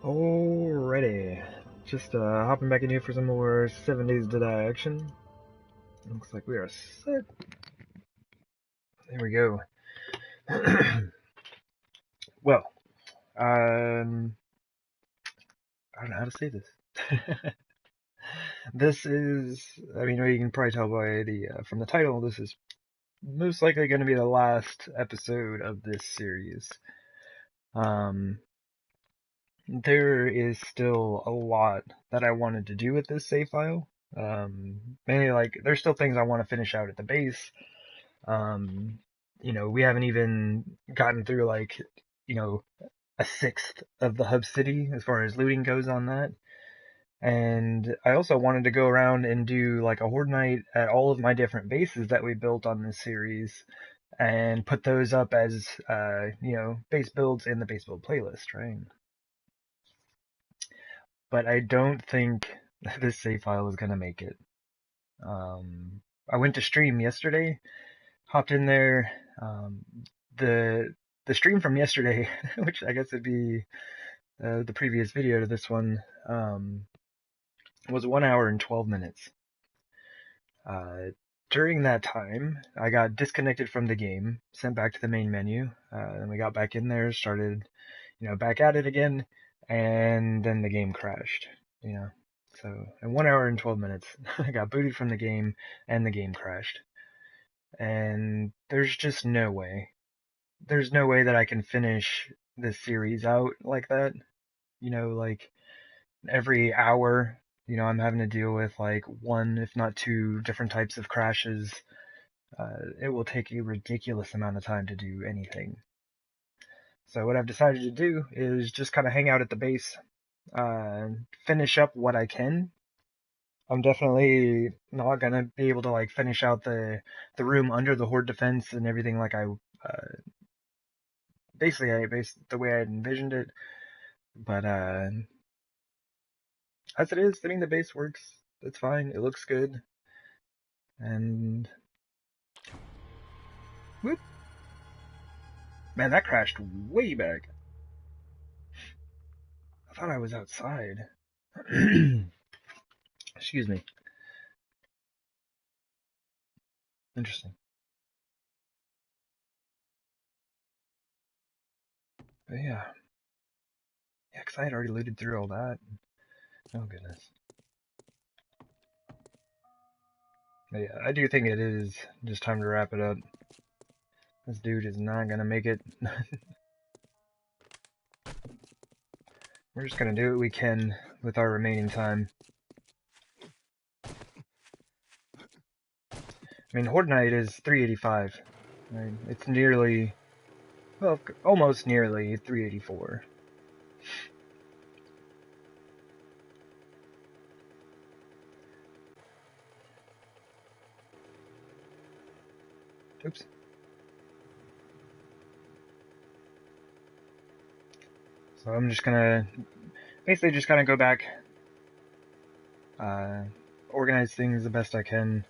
Alrighty, just hopping back in here for some more 7 Days to Die action. Looks like we are set. There we go. Well, I don't know how to say this. This is, I mean, you can probably tell by the from the title, this is most likely going to be the last episode of this series. There is still a lot that I wanted to do with this save file. Mainly, like, there's still things I want to finish out at the base. We haven't even gotten through, like, a sixth of the hub city as far as looting goes on that. And I also wanted to go around and do, like, a Horde Night at all of my different bases that we built on this series and put those up as, base builds in the base build playlist, right? But I don't think this save file is going to make it. I went to stream yesterday, hopped in there. The stream from yesterday, which I guess would be the previous video to this one, was 1 hour and 12 minutes. During that time, I got disconnected from the game, sent back to the main menu. Then we got back in there, started, back at it again, and then the game crashed. So in 1 hour and 12 minutes, I got booted from the game, and the game crashed. And there's just no way. There's no way that I can finish this series out like that. Like every hour, I'm having to deal with like one, if not two, different types of crashes. It will take a ridiculous amount of time to do anything. So what I've decided to do is just kind of hang out at the base, finish up what I can. I'm definitely not gonna be able to like finish out the room under the Horde defense and everything like I the way I envisioned it. But as it is, I mean, the base works. It's fine. It looks good. And whoop, man, that crashed way back. I thought I was outside. Excuse me. Interesting. But yeah, because I had already looted through all that. Oh goodness. But yeah, I do think it is just time to wrap it up. This dude is not gonna make it. We're just gonna do what we can with our remaining time. I mean, Horde Night is 385. Right? It's nearly, well, almost nearly 384. Oops. So I'm just gonna basically just kind of go back, organize things the best I can.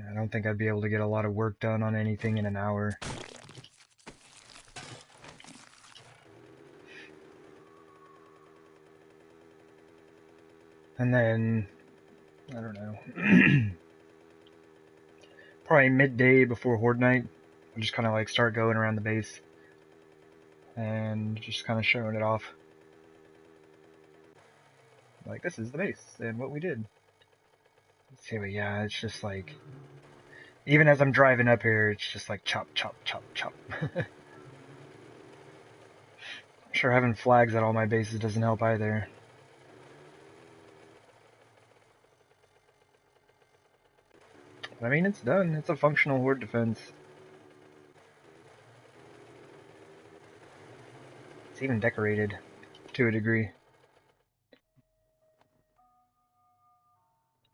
I don't think I'd be able to get a lot of work done on anything in an hour. And then, I don't know, probably midday before Horde Night, I'll just kind of like start going around the base and just kind of showing it off. Like, this is the base and what we did. See, but yeah, it's just like, even as I'm driving up here, it's just like chop, chop, chop, chop. I'm sure having flags at all my bases doesn't help either. But, I mean, it's done. It's a functional Horde defense. It's even decorated to a degree.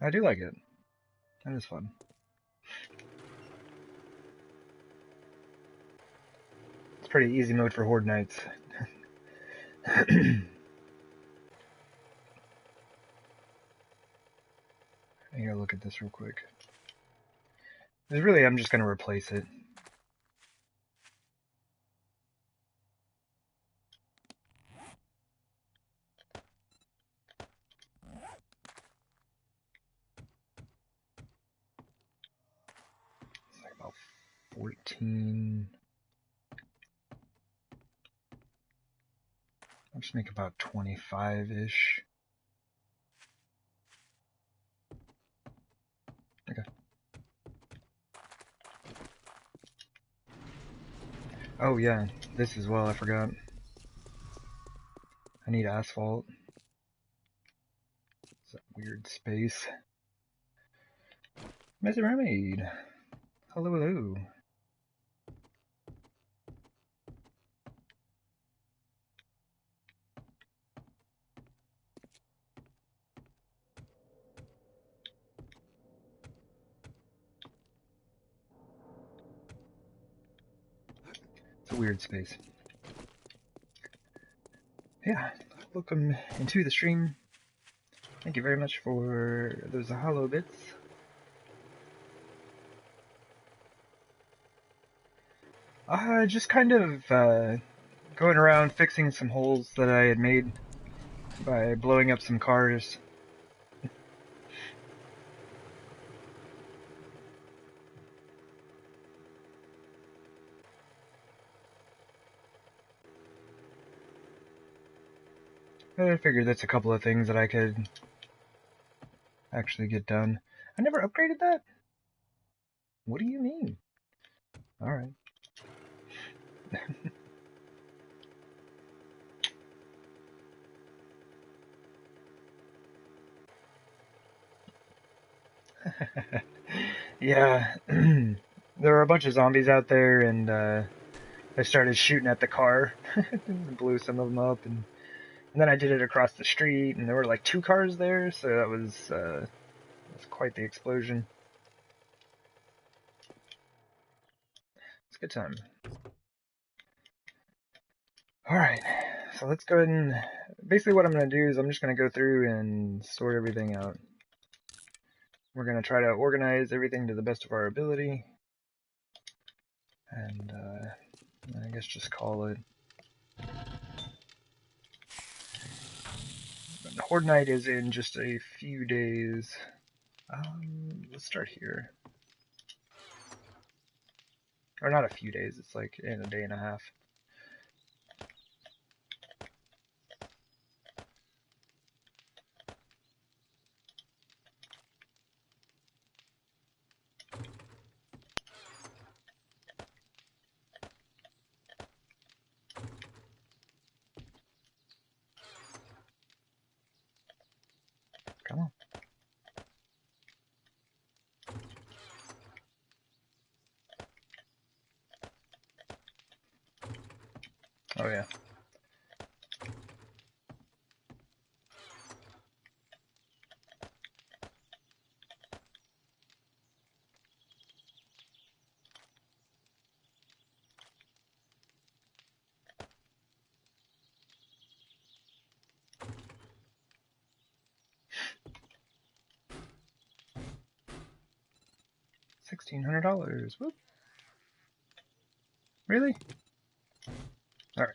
I do like it. That is fun. It's pretty easy mode for Horde Nights. I gotta look at this real quick. I'm just gonna replace it. 14. I'll just make about 25-ish. Okay. Oh yeah, this as well, I forgot. I need asphalt. It's a weird space. Messy Mermaid. Hello, hello. It's a weird space. Yeah, welcome into the stream. Thank you very much for those hollow bits. Just kind of going around fixing some holes that I had made by blowing up some cars. I figured that's a couple of things that I could actually get done. I never upgraded that? What do you mean? Alright. Yeah. There were a bunch of zombies out there, and I started shooting at the car. And blew some of them up, and then I did it across the street, and there were like 2 cars there, so that was quite the explosion. It's a good time. Alright, so let's go ahead and... Basically what I'm going to do is I'm just going to go through and sort everything out. We're going to try to organize everything to the best of our ability. And I guess just call it. Horde Night is in just a few days. Let's start here. Or not a few days, it's like in a day and a half. Come on. Oh yeah. $1,600. Whoop. Really? Alright.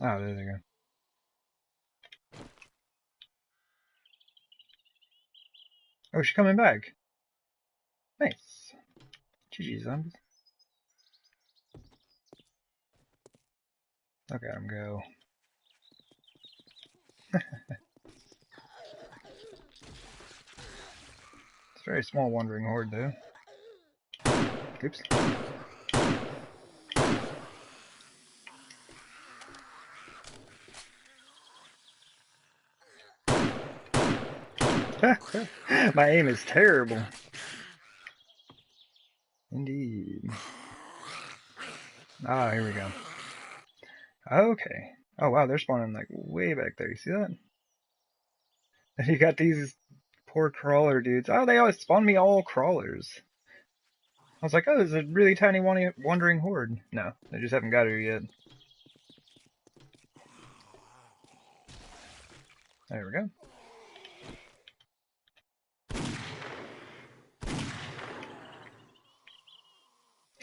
Oh, there they go. Oh, she's coming back. Nice. GG, zombies. Look at him go. It's a very small wandering horde, though. Oops. My aim is terrible. Indeed. Ah, here we go. Okay. Oh wow, they're spawning like way back there. You see that? And you got these poor crawler dudes. Oh, they always spawn me all crawlers. I was like, oh, there's a really tiny wandering horde. No, they just haven't got here yet. There we go.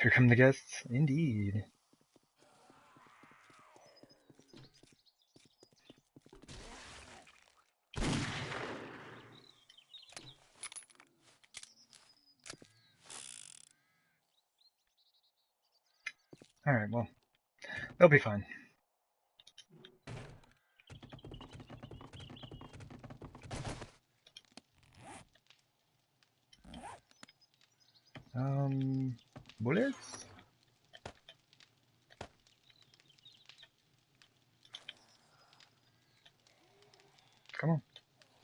Here come the guests. Indeed. Alright, well, they'll be fine. Bullets? Come on.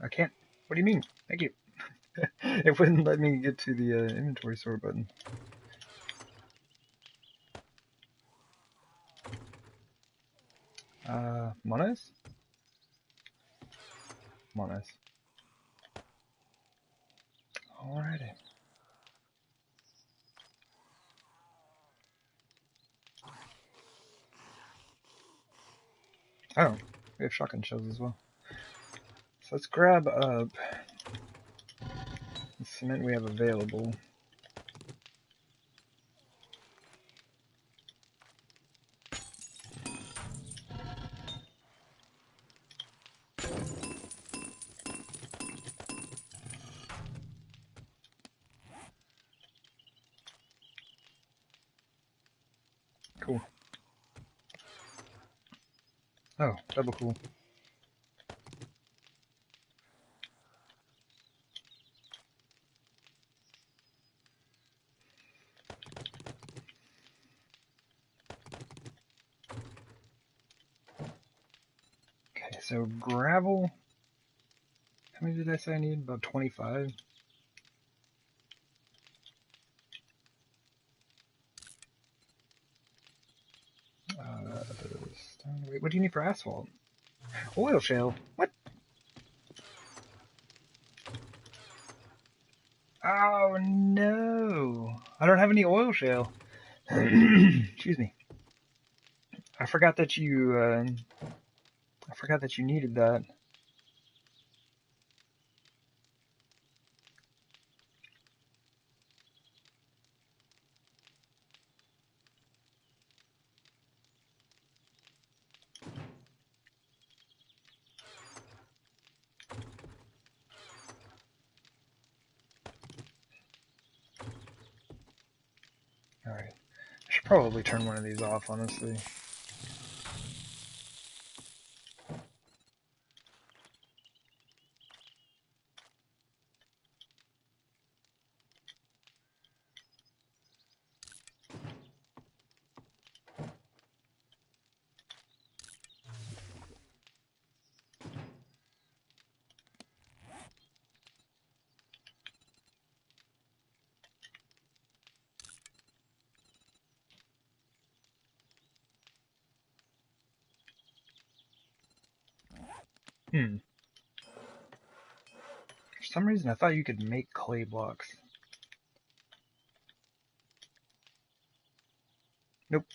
I can't. What do you mean? Thank you. It wouldn't let me get to the inventory sort button. Monos? Monos. Alrighty. Oh, we have shotgun shells as well. So let's grab up the cement we have available. Cool. Oh, double cool. Okay, so gravel. How many did I say I need? About 25? Wait, what do you need for asphalt? Oil shale? What? Oh no! I don't have any oil shale. Excuse me. I forgot that you. I forgot that you needed that. All right. I should probably turn one of these off, honestly. Hmm. For some reason, I thought you could make clay blocks. Nope.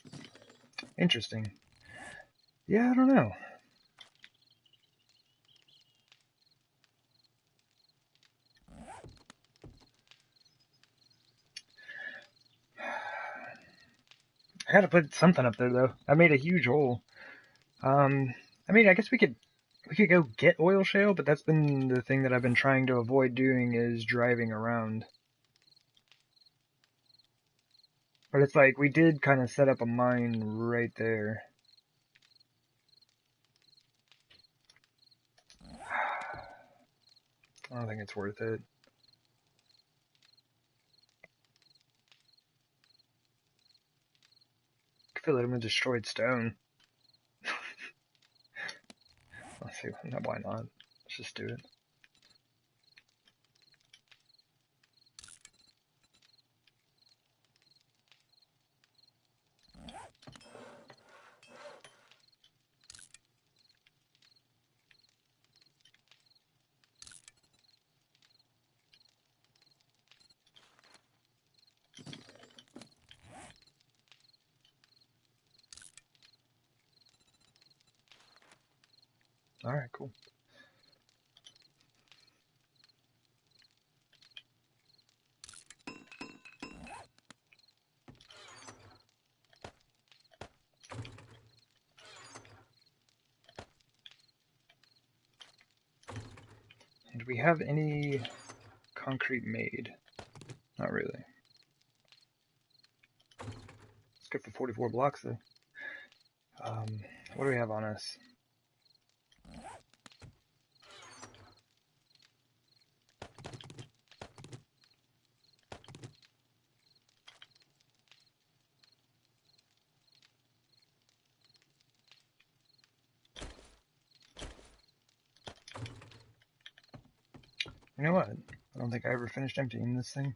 Interesting. Yeah, I don't know. I gotta put something up there though. I made a huge hole. I mean, I guess we could go get oil shale, but that's been the thing that I've been trying to avoid doing is driving around. But it's like we did kind of set up a mine right there. I don't think it's worth it. I feel like I'm a destroyed stone. Let's see, why not? Let's just do it. Alright, cool. Do we have any concrete made? Not really. Let's good for 44 blocks though. What do we have on us? You know what? I don't think I ever finished emptying this thing.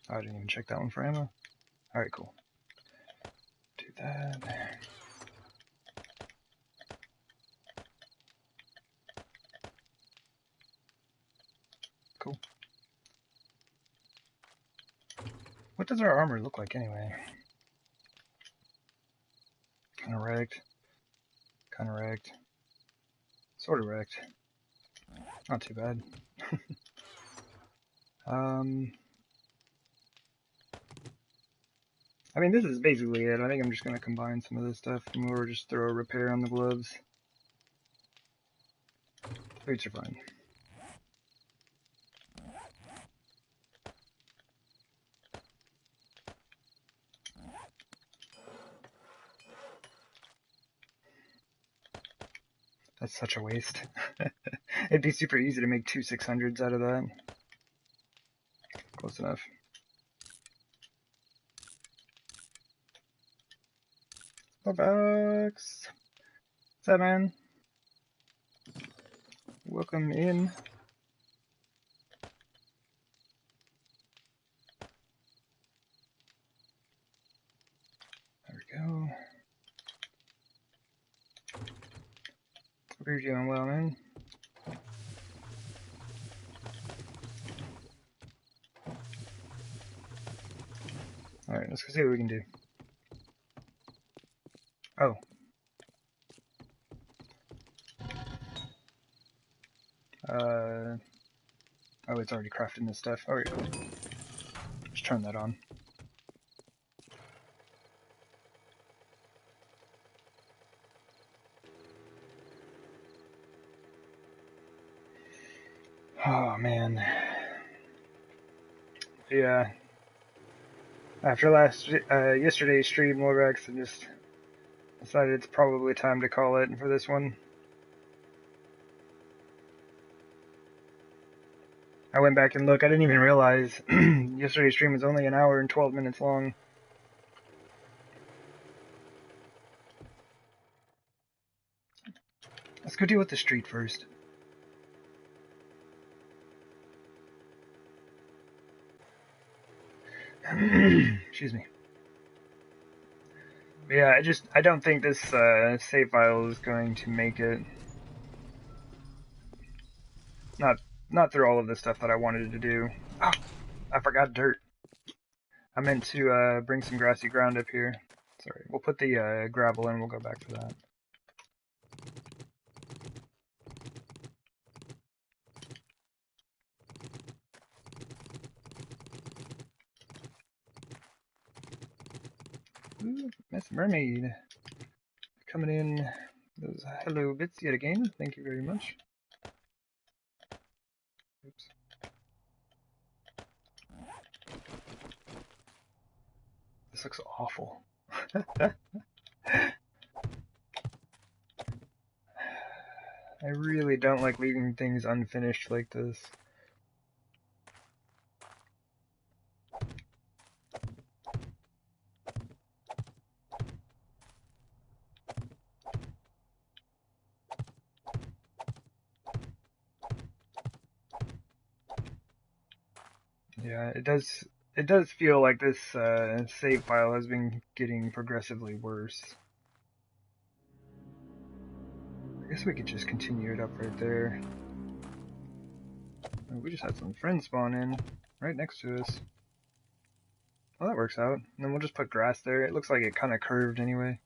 Oh, I didn't even check that one for ammo. Alright, cool. Do that. Cool. What does our armor look like anyway? Kinda wrecked. Kinda wrecked. Sorta wrecked. Not too bad. I mean, this is basically it. I think I'm just gonna combine some of this stuff and we'll just throw a repair on the gloves. Boots are fine. That's such a waste. It'd be super easy to make 2 600s out of that. Close enough. Bucks. What's up, man? Welcome in. There we go. Hope you're doing well, man. Alright, let's go see what we can do. Oh. Oh, it's already crafting this stuff. Alright, cool. Just turn that on. Oh, man. Yeah. After yesterday's stream, Lorax, I just decided it's probably time to call it for this one. I went back and looked. I didn't even realize yesterday's stream was only an hour and 12 minutes long. Let's go deal with the street first. Excuse me. But yeah, I don't think this save file is going to make it. Not through all of the stuff that I wanted to do. Oh, I forgot dirt. I meant to bring some grassy ground up here. Sorry, we'll put the gravel in, we'll go back to that. Ooh, Miss Mermaid. Coming in. Those hello bits yet again. Thank you very much. Oops. This looks awful. I really don't like leaving things unfinished like this. Yeah, it does feel like this save file has been getting progressively worse. I guess we could just continue it up right there. Oh, we just had some friends spawn in right next to us. Well, that works out. And then we'll just put grass there. It looks like it kind of curved anyway.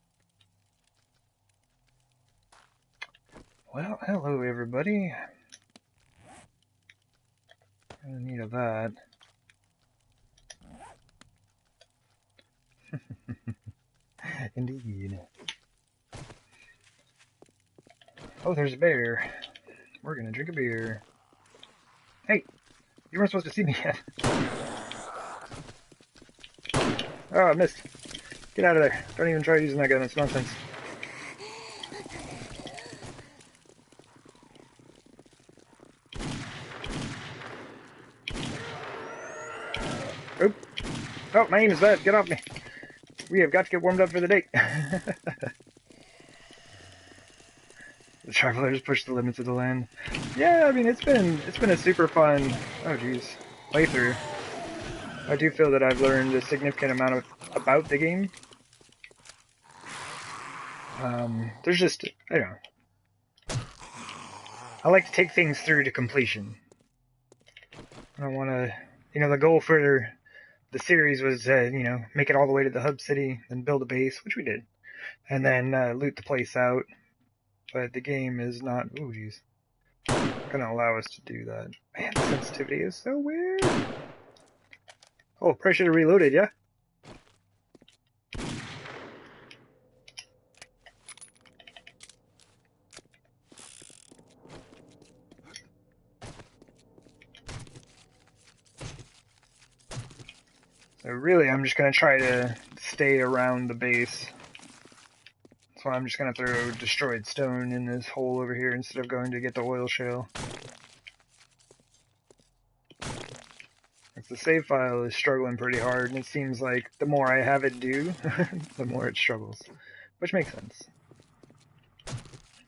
Well, hello everybody. In need of that. Indeed. Oh, there's a bear. We're gonna drink a beer. Hey! You weren't supposed to see me yet. Oh, I missed. Get out of there. Don't even try using that gun. It's nonsense. Oop. Oh, my aim is bad. Get off me. We have got to get warmed up for the date. The travelers push the limits of the land. Yeah, I mean it's been a super fun. Oh jeez, playthrough. I do feel that I've learned a significant amount about the game. There's just I don't know. I like to take things through to completion. I don't want to. The goal for the series was make it all the way to the hub city, then build a base, which we did, and then loot the place out. But the game is not, ooh geez, gonna allow us to do that. Man, the sensitivity is so weird. Oh, probably should have reloaded, yeah? So really, I'm just gonna try to stay around the base. So I'm just gonna throw destroyed stone in this hole over here instead of going to get the oil shale. The save file is struggling pretty hard, and it seems like the more I have it do, the more it struggles. Which makes sense.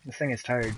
This thing is tired.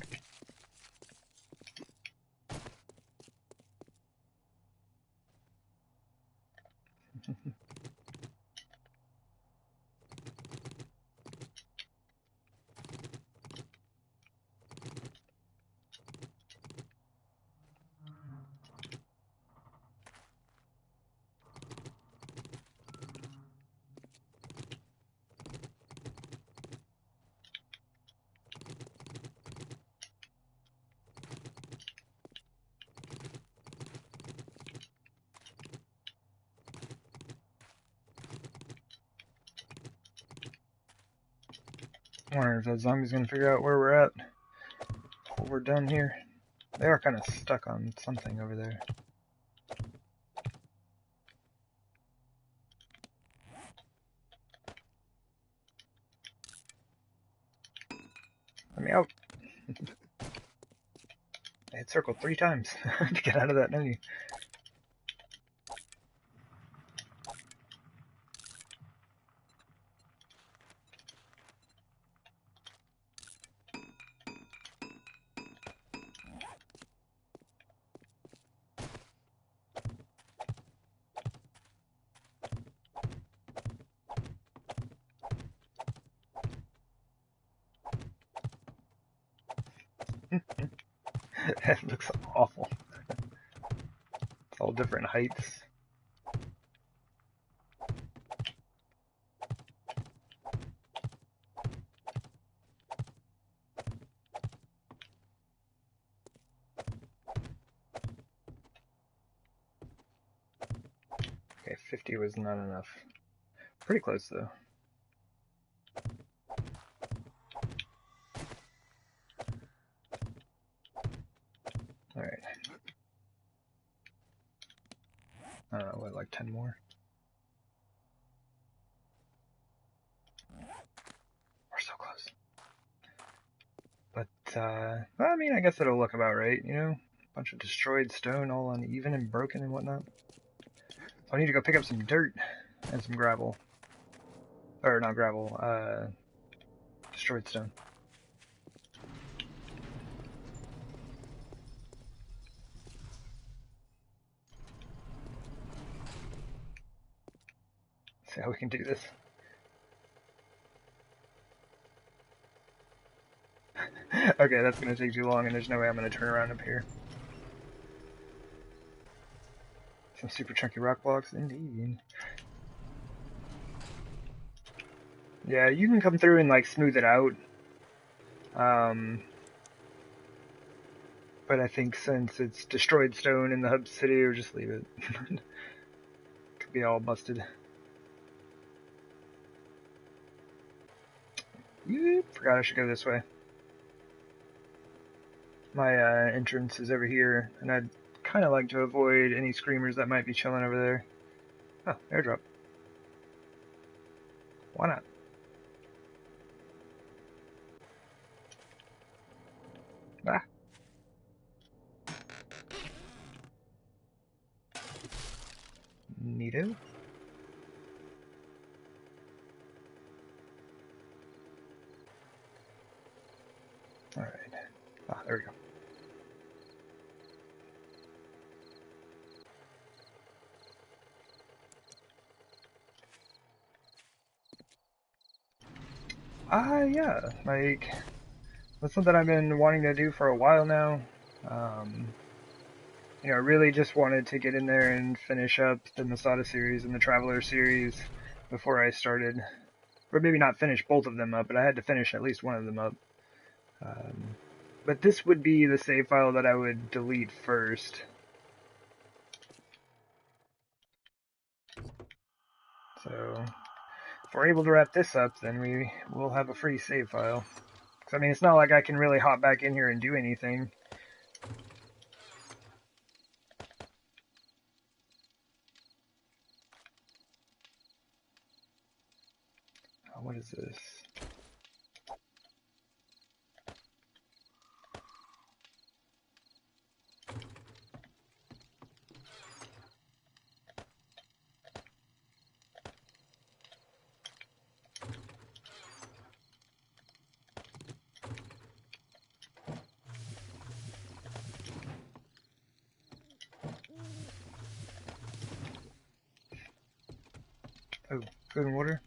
I wonder if that zombie's gonna figure out where we're at. Before we're done here. They are kind of stuck on something over there. Let me out. I hit circle 3 times to get out of that menu. That looks awful. It's all different heights. Okay, 50 was not enough. Pretty close though. Alright. I don't know, what, like 10 more? We're so close. But, well, I mean, I guess it'll look about right, you know? Bunch of destroyed stone, all uneven and broken and whatnot. So I need to go pick up some dirt and some gravel. Or, not gravel, destroyed stone. See how we can do this. Okay, that's gonna take too long, and there's no way I'm gonna turn around up here. Some super chunky rock blocks, indeed. Yeah, you can come through and like smooth it out. But But I think since it's destroyed stone in the hub city, or just leave it. Could be all busted. Forgot I should go this way. My entrance is over here, and I'd kind of like to avoid any screamers that might be chilling over there. Oh, airdrop. Why not? Ah. Neato. Alright. Ah, there we go. Yeah, like, that's something I've been wanting to do for a while now. You know, I really just wanted to get in there and finish up the Masada series and the Traveler series before I started. Or maybe not finish both of them up, but I had to finish at least one of them up. But this would be the save file that I would delete first. So, if we're able to wrap this up, then we will have a free save file. Because, I mean, it's not like I can really hop back in here and do anything. Oh, what is this? Oh, food and water.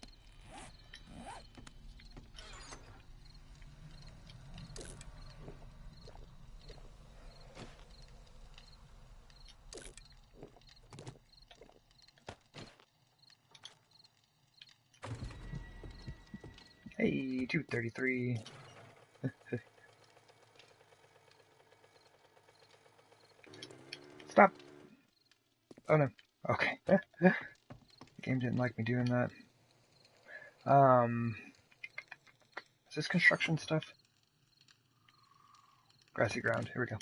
Hey, 233. Stop! Oh no. Okay. The game didn't like me doing that. Is this construction stuff? Grassy ground. Here we go.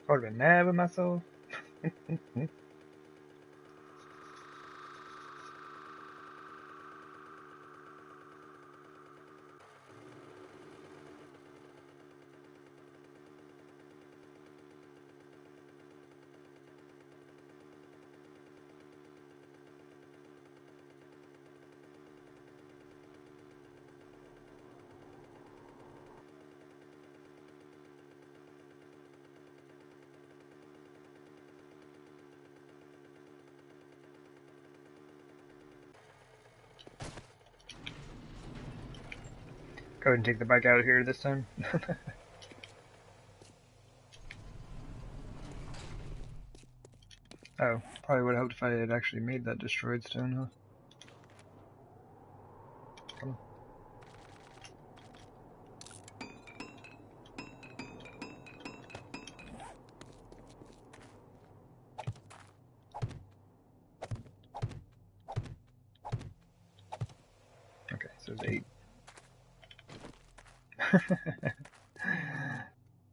I would have been mad with myself. Go ahead and take the bike out of here this time. Oh, probably would have hoped if I had actually made that destroyed stone, huh? Come on. Okay, so there's 8.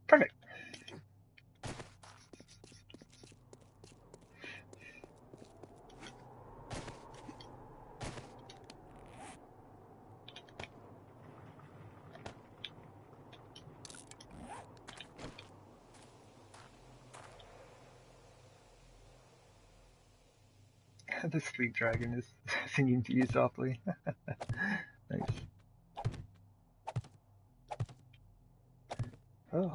Perfect. The sleep dragon is singing to you softly. Nice. Oh,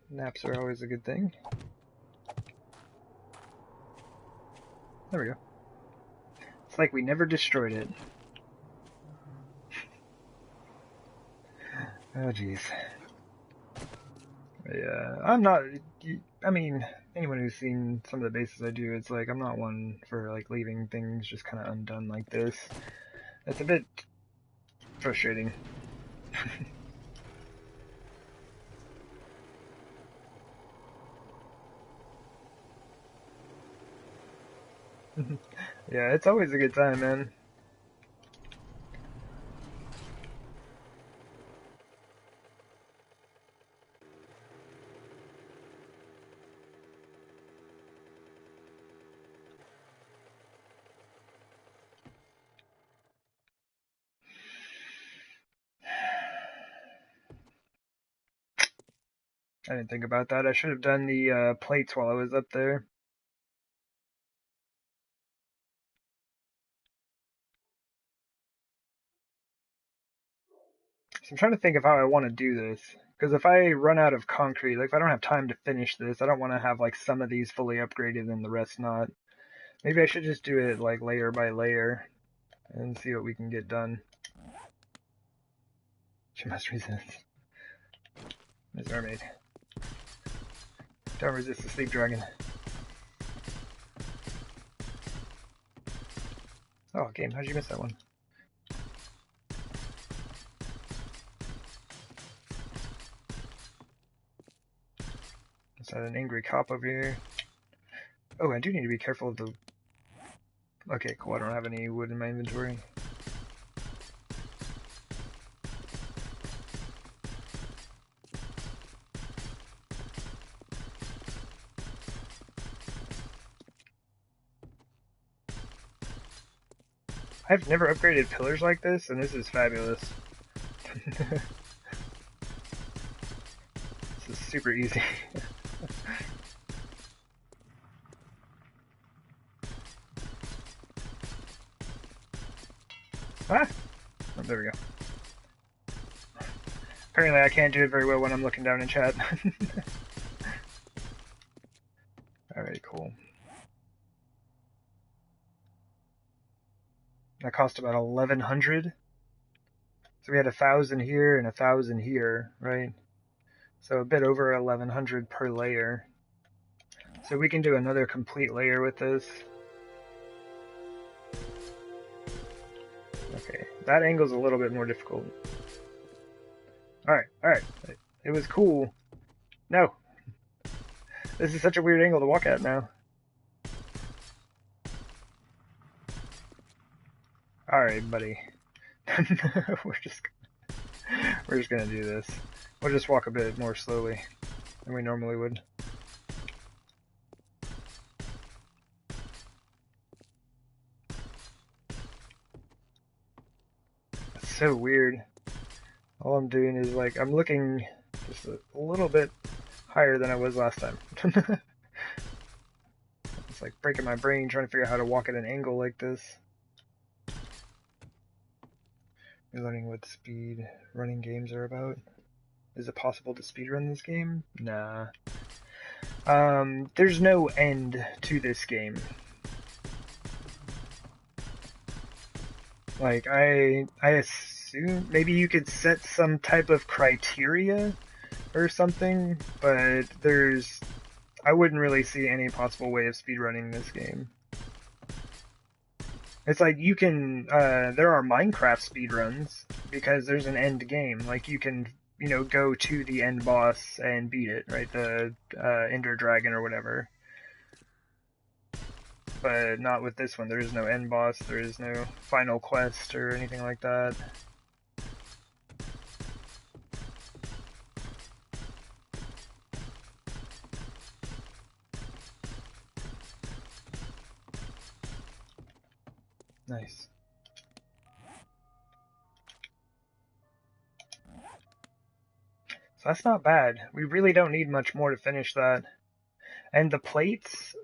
naps are always a good thing. There we go. It's like we never destroyed it. Oh, jeez. Yeah, I'm not. I mean, anyone who's seen some of the bases I do, it's like I'm not one for like leaving things just kind of undone like this. It's a bit frustrating. Yeah, it's always a good time, man. I didn't think about that. I should have done the plates while I was up there. So I'm trying to think of how I want to do this. Because if I run out of concrete, like if I don't have time to finish this, I don't want to have like some of these fully upgraded and the rest not. Maybe I should just do it like layer by layer and see what we can get done. She must resist. Ms. Mermaid. Don't resist the sleep dragon. Oh, game, how'd you miss that one? Is that an angry cop over here? Oh, I do need to be careful of the... Okay, cool, I don't have any wood in my inventory. I've never upgraded pillars like this, and this is fabulous. This is super easy. Ah! Oh, there we go. Apparently I can't do it very well when I'm looking down in chat. Alright, cool. That cost about 1,100. So we had 1,000 here and 1,000 here, right? So a bit over 1,100 per layer. So we can do another complete layer with this. Okay, that angle's a little bit more difficult. Alright, alright. It was cool. No! This is such a weird angle to walk at now. Alright, buddy. We're just gonna do this. We'll just walk a bit more slowly than we normally would. That's so weird. All I'm doing is like, I'm looking just a little bit higher than I was last time. It's like breaking my brain trying to figure out how to walk at an angle like this. You're learning what speed running games are about. Is it possible to speedrun this game? Nah. There's no end to this game. Like, I assume maybe you could set some type of criteria or something, but I wouldn't really see any possible way of speedrunning this game. It's like you can, there are Minecraft speedruns because there's an end game. Like you can, go to the end boss and beat it, right? The Ender Dragon or whatever. But not with this one. There is no end boss. There is no final quest or anything like that. Nice. So that's not bad. We really don't need much more to finish that. And the plates,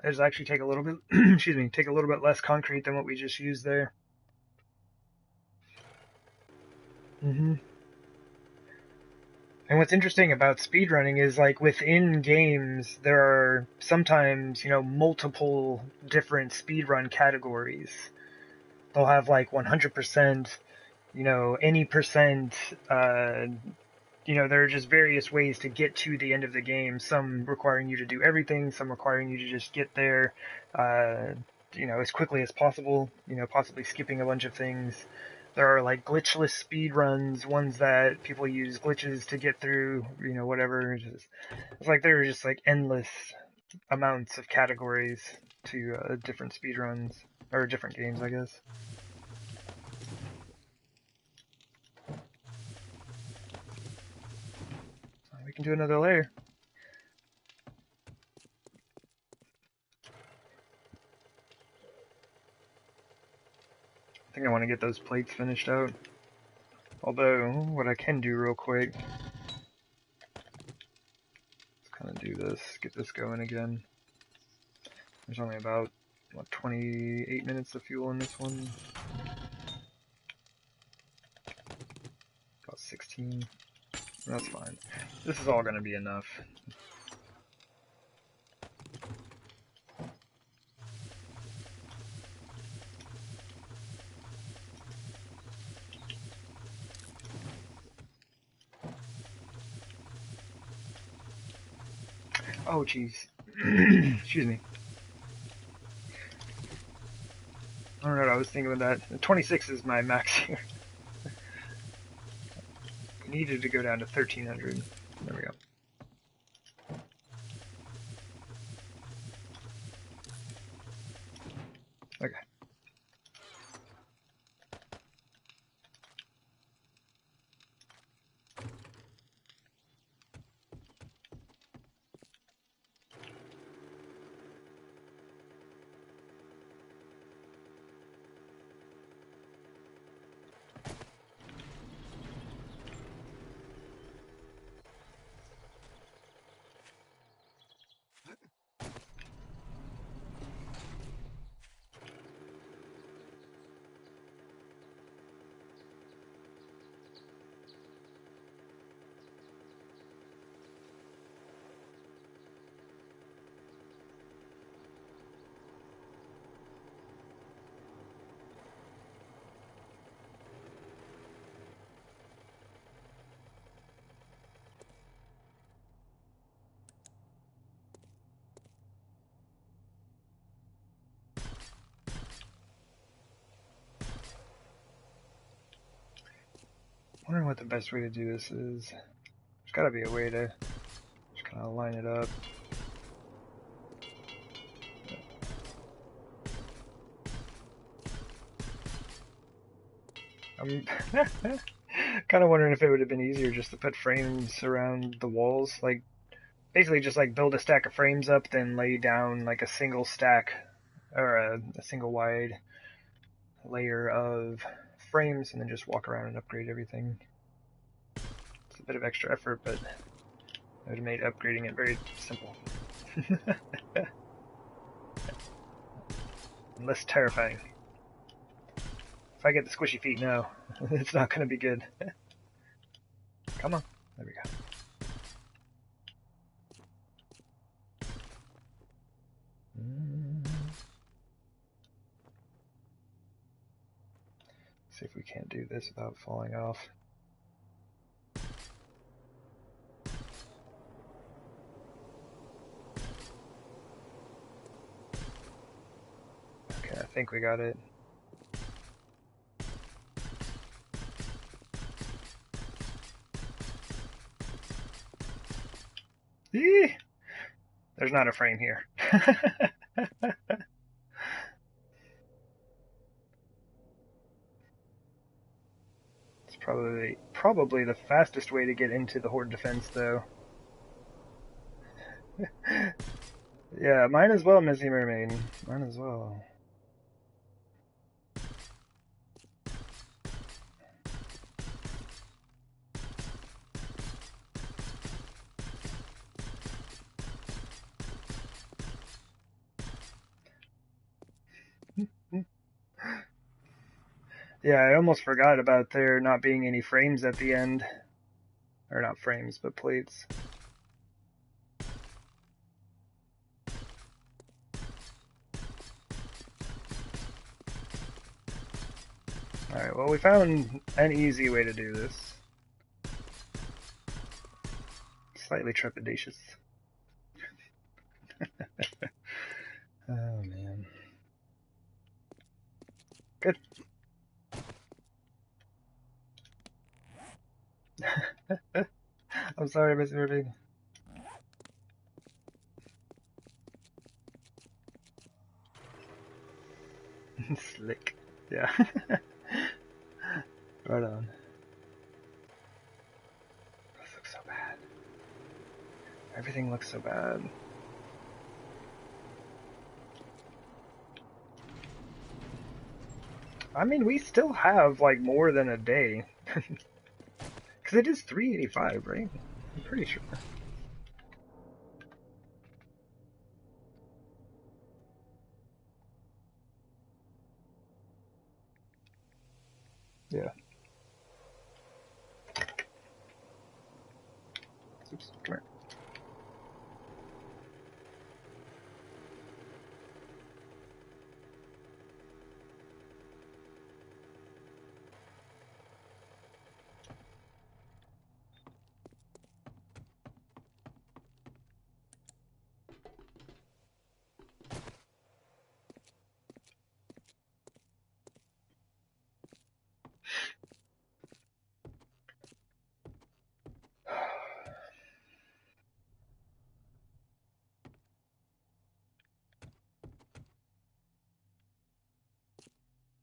does actually take a little bit, excuse me, take a little bit less concrete than what we just used there. And what's interesting about speedrunning is like within games, there are sometimes, multiple different speedrun categories. They'll have like 100%, any percent, there are just various ways to get to the end of the game, some requiring you to do everything, some requiring you to just get there, you know, as quickly as possible, you know, possibly skipping a bunch of things. There are like glitchless speed runs, ones that people use glitches to get through, you know, whatever. It's like there are just like endless amounts of categories to different speed runs, or different games, I guess. We can do another layer. I think I want to get those plates finished out. Although, what I can do real quick, let's kind of do this, get this going again. There's only about, what, 28 minutes of fuel in this one? About 16. That's fine. This is all going to be enough. Oh, jeez. Excuse me. I don't know what I was thinking with that. 26 is my max here. I needed to go down to 1300. There we go. Okay. Wondering what the best way to do this is. There's got to be a way to just kind of line it up. I'm kind of wondering if it would have been easier just to put frames around the walls, like basically just like build a stack of frames up, then lay down like a single stack or a single wide layer of frames, and then just walk around and upgrade everything. It's a bit of extra effort, but it would have made upgrading it very simple. And less terrifying. If I get the squishy feet, no. It's not going to be good. Come on. There we go. See if we can't do this without falling off. Okay, I think we got it. Eee! There's not a frame here. It's probably the fastest way to get into the Horde Defense, though. Yeah, mine as well, Missy Mermaid. Mine as well. Yeah, I almost forgot about there not being any frames at the end. Or not frames, but plates. Alright, well, we found an easy way to do this. Slightly trepidatious. Oh, man. Good. I'm sorry, Mr. Irving. Slick. Yeah. Right on. This looks so bad. Everything looks so bad. I mean, we still have, like, more than a day. Because it is 385, right? I'm pretty sure. Yeah. Oops, come here.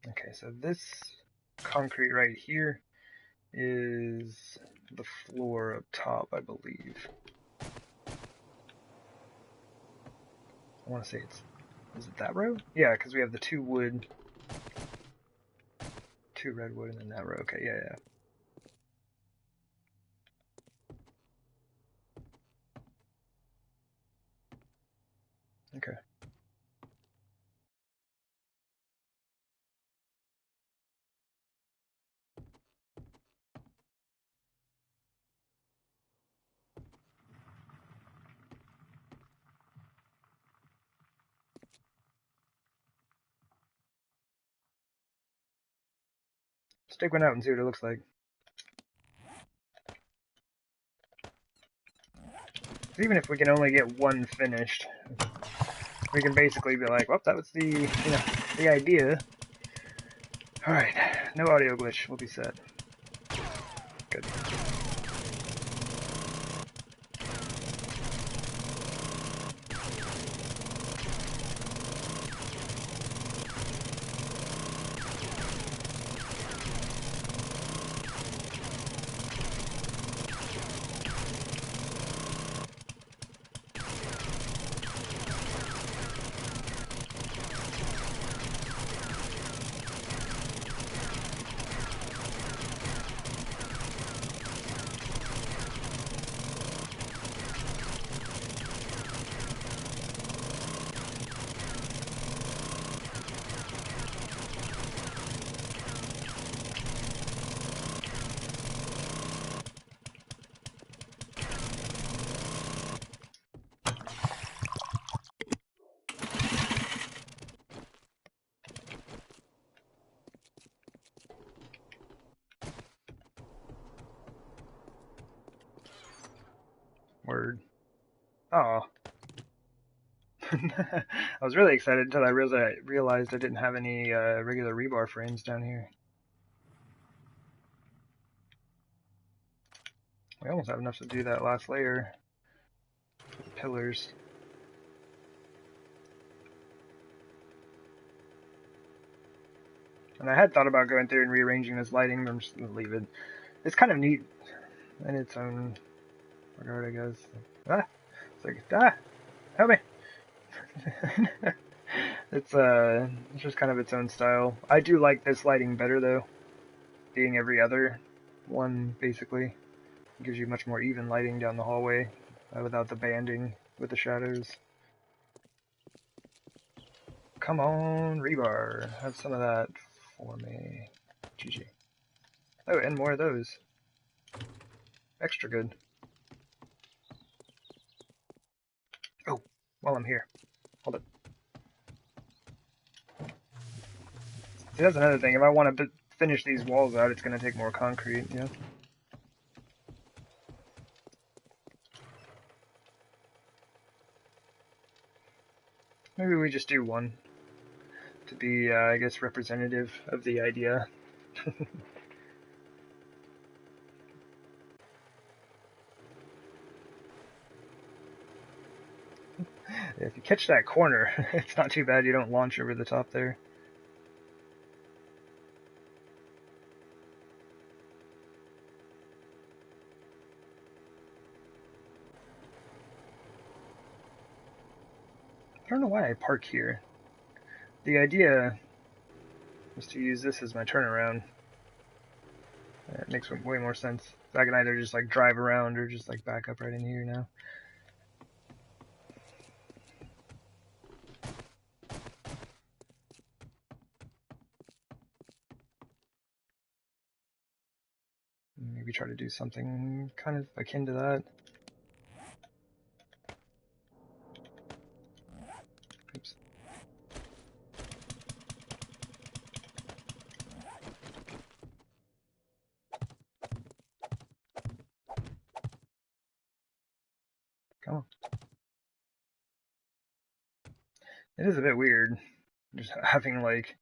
Okay, so this concrete right here is the floor up top, I believe. I want to say is it that row? Yeah, because we have the 2 wood, 2 redwood, and then that row. Okay, yeah. Okay. Let's take one out and see what it looks like. Even if we can only get one finished, we can basically be like, well, that was the idea. Alright, no audio glitch, we'll be set. Good. Word. Oh. I was really excited until I realized I didn't have any regular rebar frames down here. We almost have enough to do that last layer. Pillars. And I had thought about going through and rearranging this lighting, but I'm just going to leave it. It's kind of neat in its own regard, I guess. Ah! It's like, help me! It's just kind of its own style. I do like this lighting better, though. Being every other one, basically. It gives you much more even lighting down the hallway without the banding with the shadows. Come on, rebar. Have some of that for me. GG. Oh, and more of those. Extra good. Oh, while I'm here. Hold it. See, that's another thing. If I want to finish these walls out, it's going to take more concrete, yeah? Maybe we just do one be, I guess, representative of the idea. If you catch that corner, it's not too bad you don't launch over the top there. I don't know why I park here. The idea was to use this as my turnaround. It makes way more sense. So I can either just like drive around or just like back up right in here now. Maybe try to do something kind of akin to that. Oops. Come on. It is a bit weird, just having like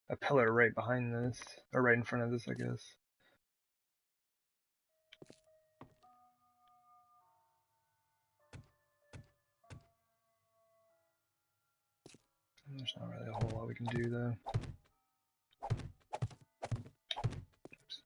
a pillar right behind this, or right in front of this, I guess. There's not really a whole lot we can do though. Oops.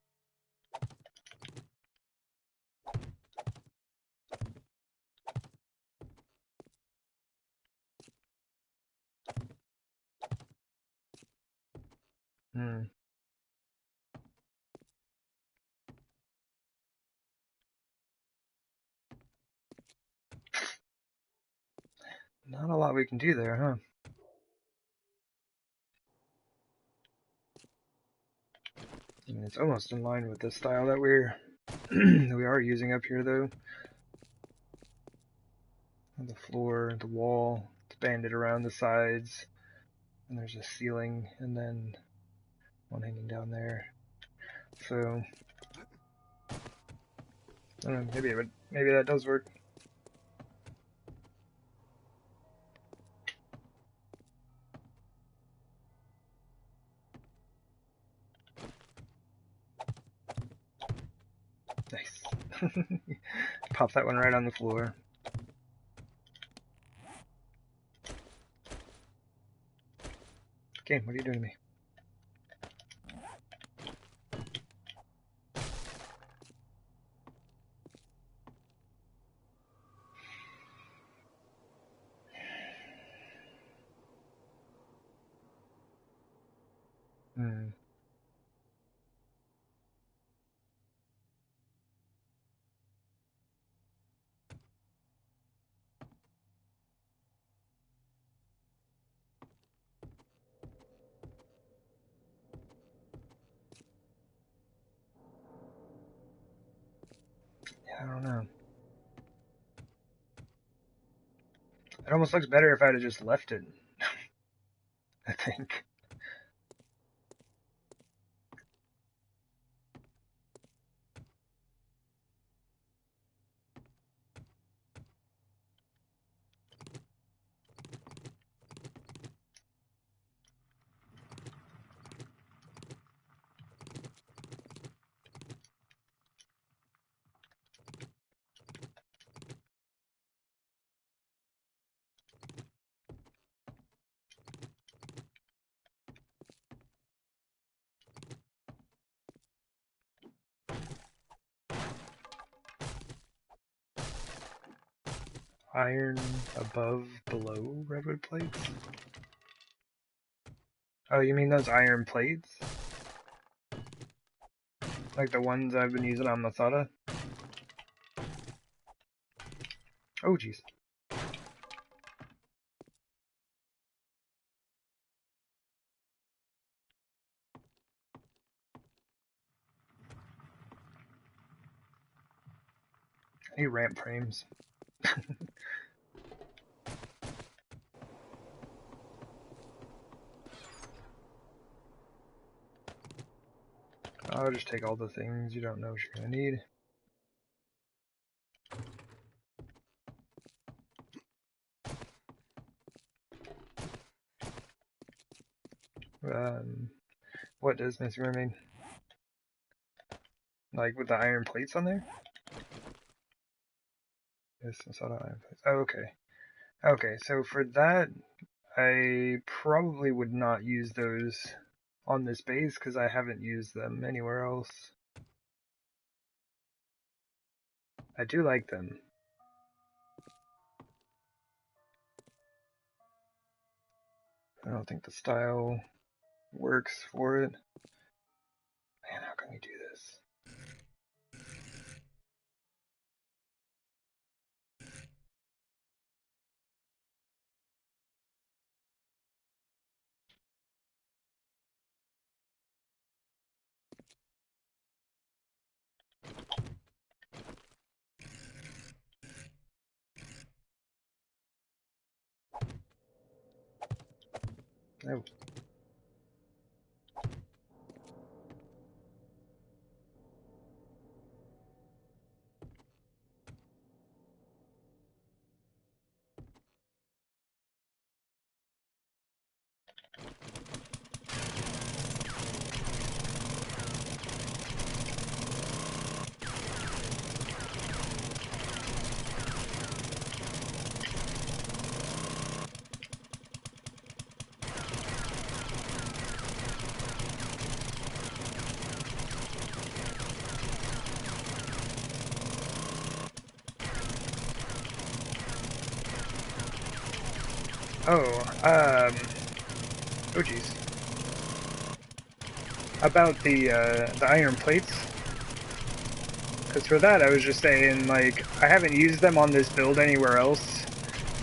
Not a lot we can do there, huh? I mean, it's almost in line with the style that we are using up here, though. The floor, the wall, it's banded around the sides, and there's a ceiling, and then one hanging down there. So, I don't know, maybe that does work. Nice. Pop that one right on the floor. Game, what are you doing to me? Yeah, I don't know. It almost looks better if I'd have just left it. I think. Iron above, below redwood plates? Oh, you mean those iron plates? Like the ones I've been using on Masada? Oh, jeez. I need ramp frames. I'll just take all the things you don't know what you're gonna need. What does Missing Mermaid? Like with the iron plates on there? Yes, I saw the iron plates. Oh, okay. Okay, so for that, I probably would not use those on this base because I haven't used them anywhere else. I do like them. I don't think the style works for it. Man, how can we do this? Oh. Oh geez. About the iron plates. Because for that, I was just saying, like, I haven't used them on this build anywhere else,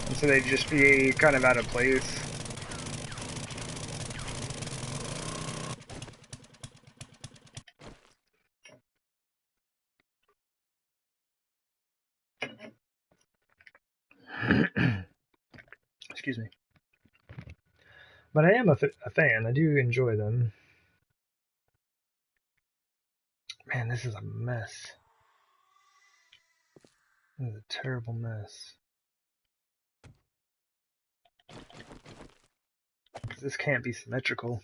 and so they'd just be kind of out of place. Excuse me. But I am a fan. I do enjoy them. Man, this is a mess. This is a terrible mess. This can't be symmetrical.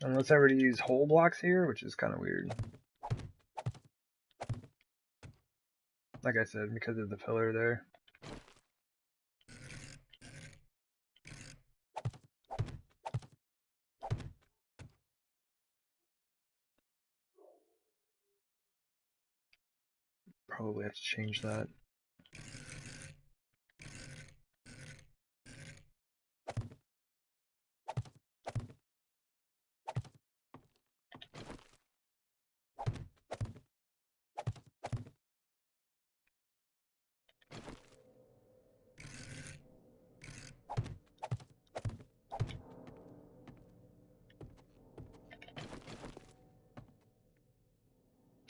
Unless I were to use hole blocks here, which is kind of weird. Like I said, because of the pillar there. Probably have to change that.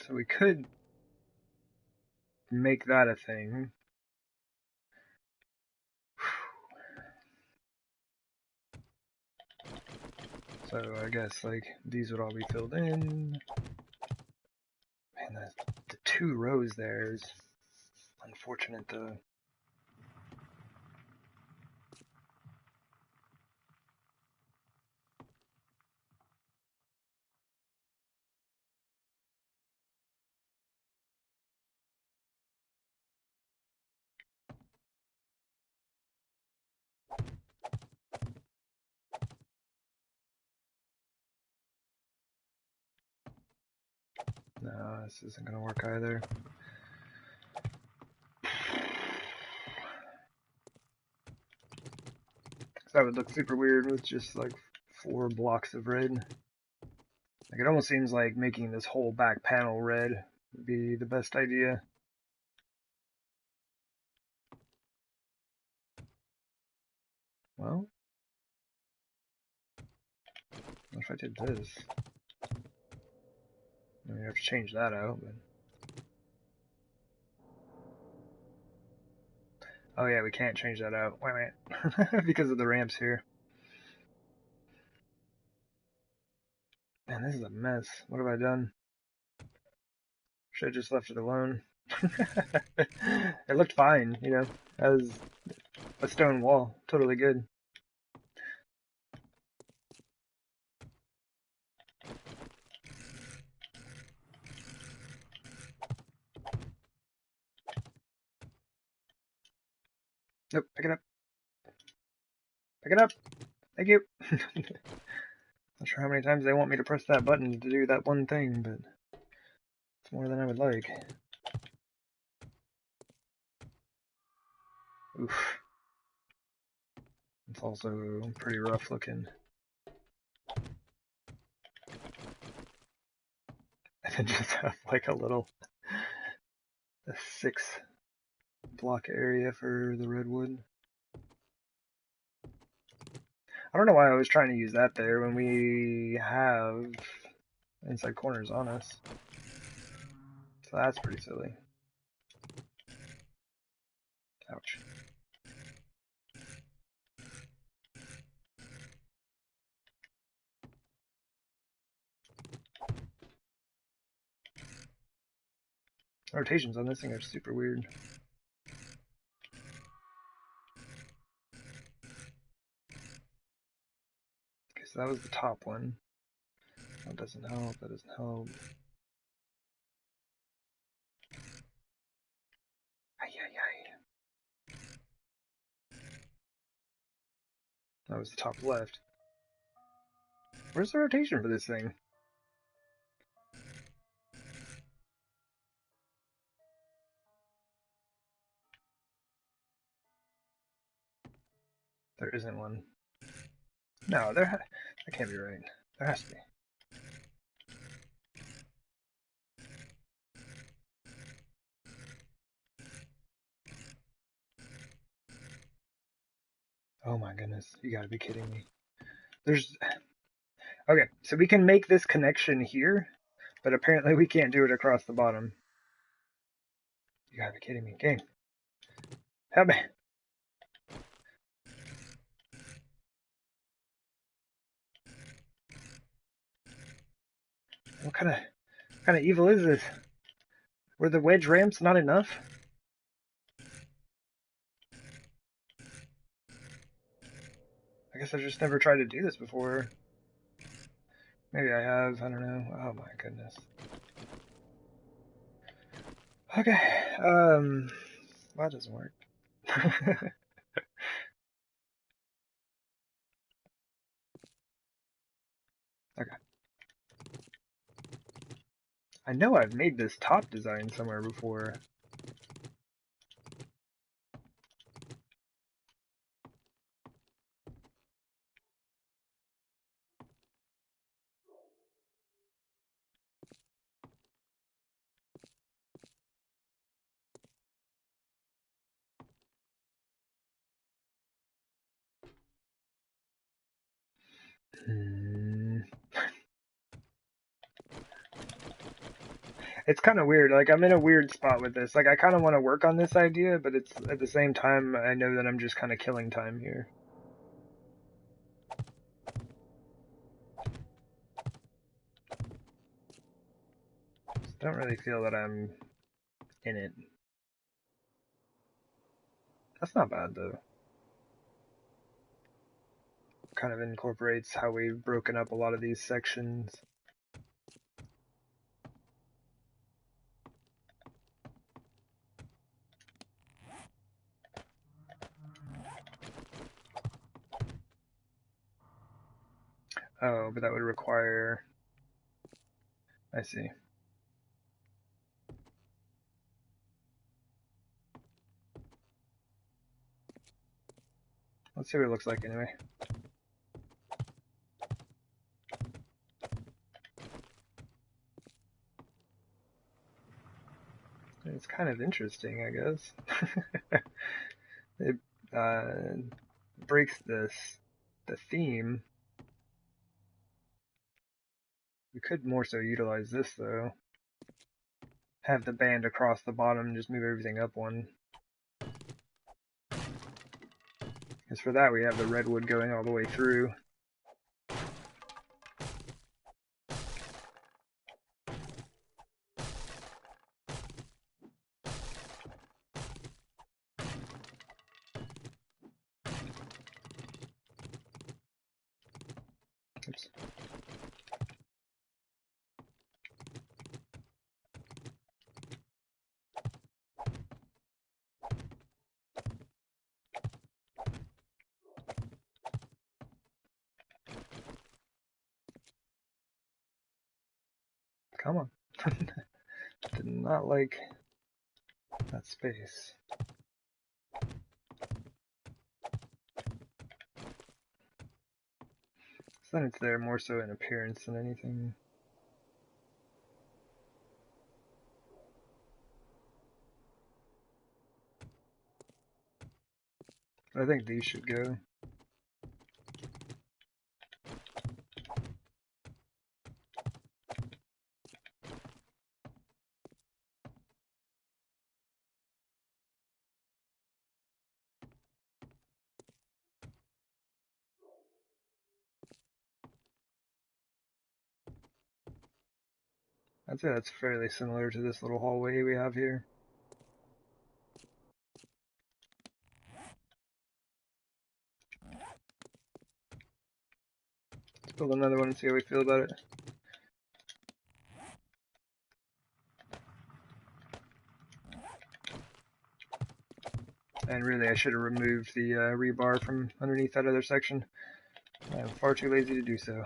So we could make that a thing. So I guess like these would all be filled in. Man, the 2 rows there is unfortunate though. No, this isn't gonna work either. That would look super weird with just like 4 blocks of red. Like it almost seems like making this whole back panel red would be the best idea. Well, what if I did this? I mean, I have to change that out, but... Oh yeah, we can't change that out. Wait, because of the ramps here. This is a mess. What have I done? Should have just left it alone. It looked fine, you know. As a stone wall. Totally good. Nope, pick it up. Pick it up! Thank you! Not sure how many times they want me to press that button to do that one thing, but it's more than I would like. Oof. It's also pretty rough looking. And then just have like a 6 block area for the redwood. I don't know why I was trying to use that there when we have inside corners on us. So that's pretty silly. Ouch. Rotations on this thing are super weird. Okay, so that was the top one. That doesn't help, that doesn't help. That was the top left. Where's the rotation for this thing? There isn't one. No, that can't be right. There has to be. Oh my goodness, you gotta be kidding me. Okay, so we can make this connection here, but apparently we can't do it across the bottom. You gotta be kidding me. Game. Help me. What kind of evil is this? Were the wedge ramps not enough? I guess I've just never tried to do this before. Maybe I have, I don't know. Oh my goodness. Okay, well, that doesn't work. Okay. I know I've made this top design somewhere before. It's kind of weird. Like, I'm in a weird spot with this. Like, I kind of want to work on this idea, but it's at the same time, I know that I'm just kind of killing time here. I don't really feel that I'm in it. That's not bad, though. Kind of incorporates how we've broken up a lot of these sections. Oh, but that would require... I see. Let's see what it looks like anyway. It's kind of interesting, I guess. It breaks the theme. We could more so utilize this, though. Have the band across the bottom and just move everything up one. Because for that, we have the redwood going all the way through. Oops. Come on. Did not like that space. So then it's there more so in appearance than anything. I think these should go. I'd say that's fairly similar to this little hallway we have here. Let's build another one and see how we feel about it. And really, I should have removed the rebar from underneath that other section. I'm far too lazy to do so.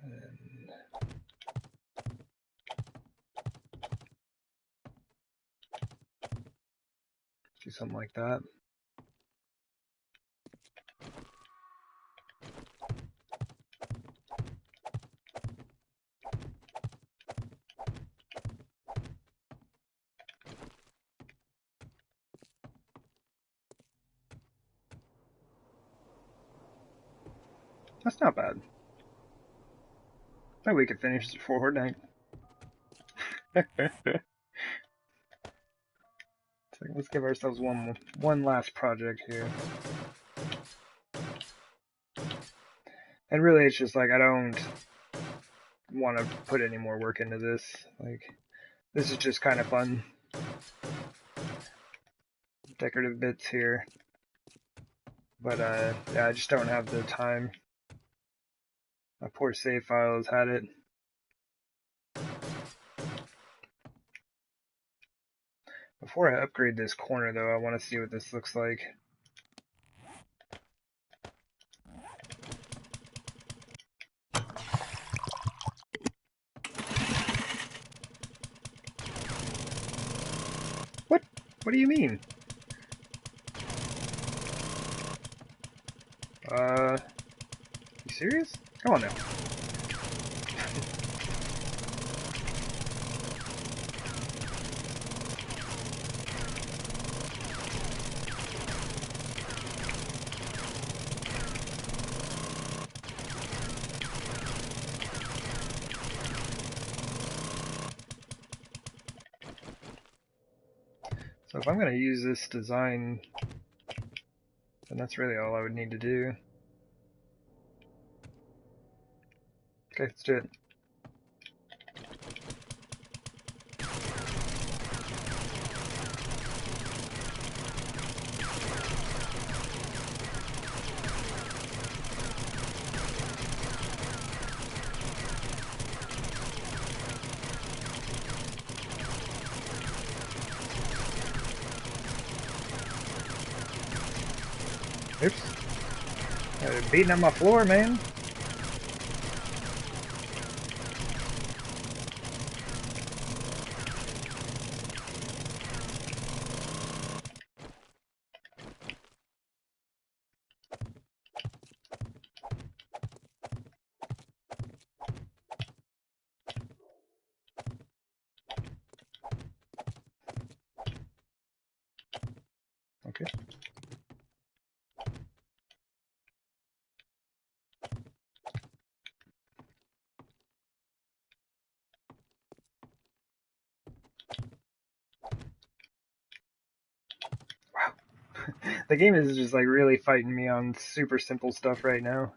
And do something like that. That's not bad. I think we could finish this before Horde Night. So let's give ourselves one last project here. And really, it's just like I don't want to put any more work into this. Like, this is just kind of fun. Decorative bits here. But yeah, I just don't have the time. My poor save file has had it. Before I upgrade this corner, though, I want to see what this looks like. What? What do you mean? You serious? Come on now. So if I'm going to use this design, then that's really all I would need to do. Okay, let's do it. Oops. Beating on my floor, man. Okay. Wow. The game is just like really fighting me on super simple stuff right now.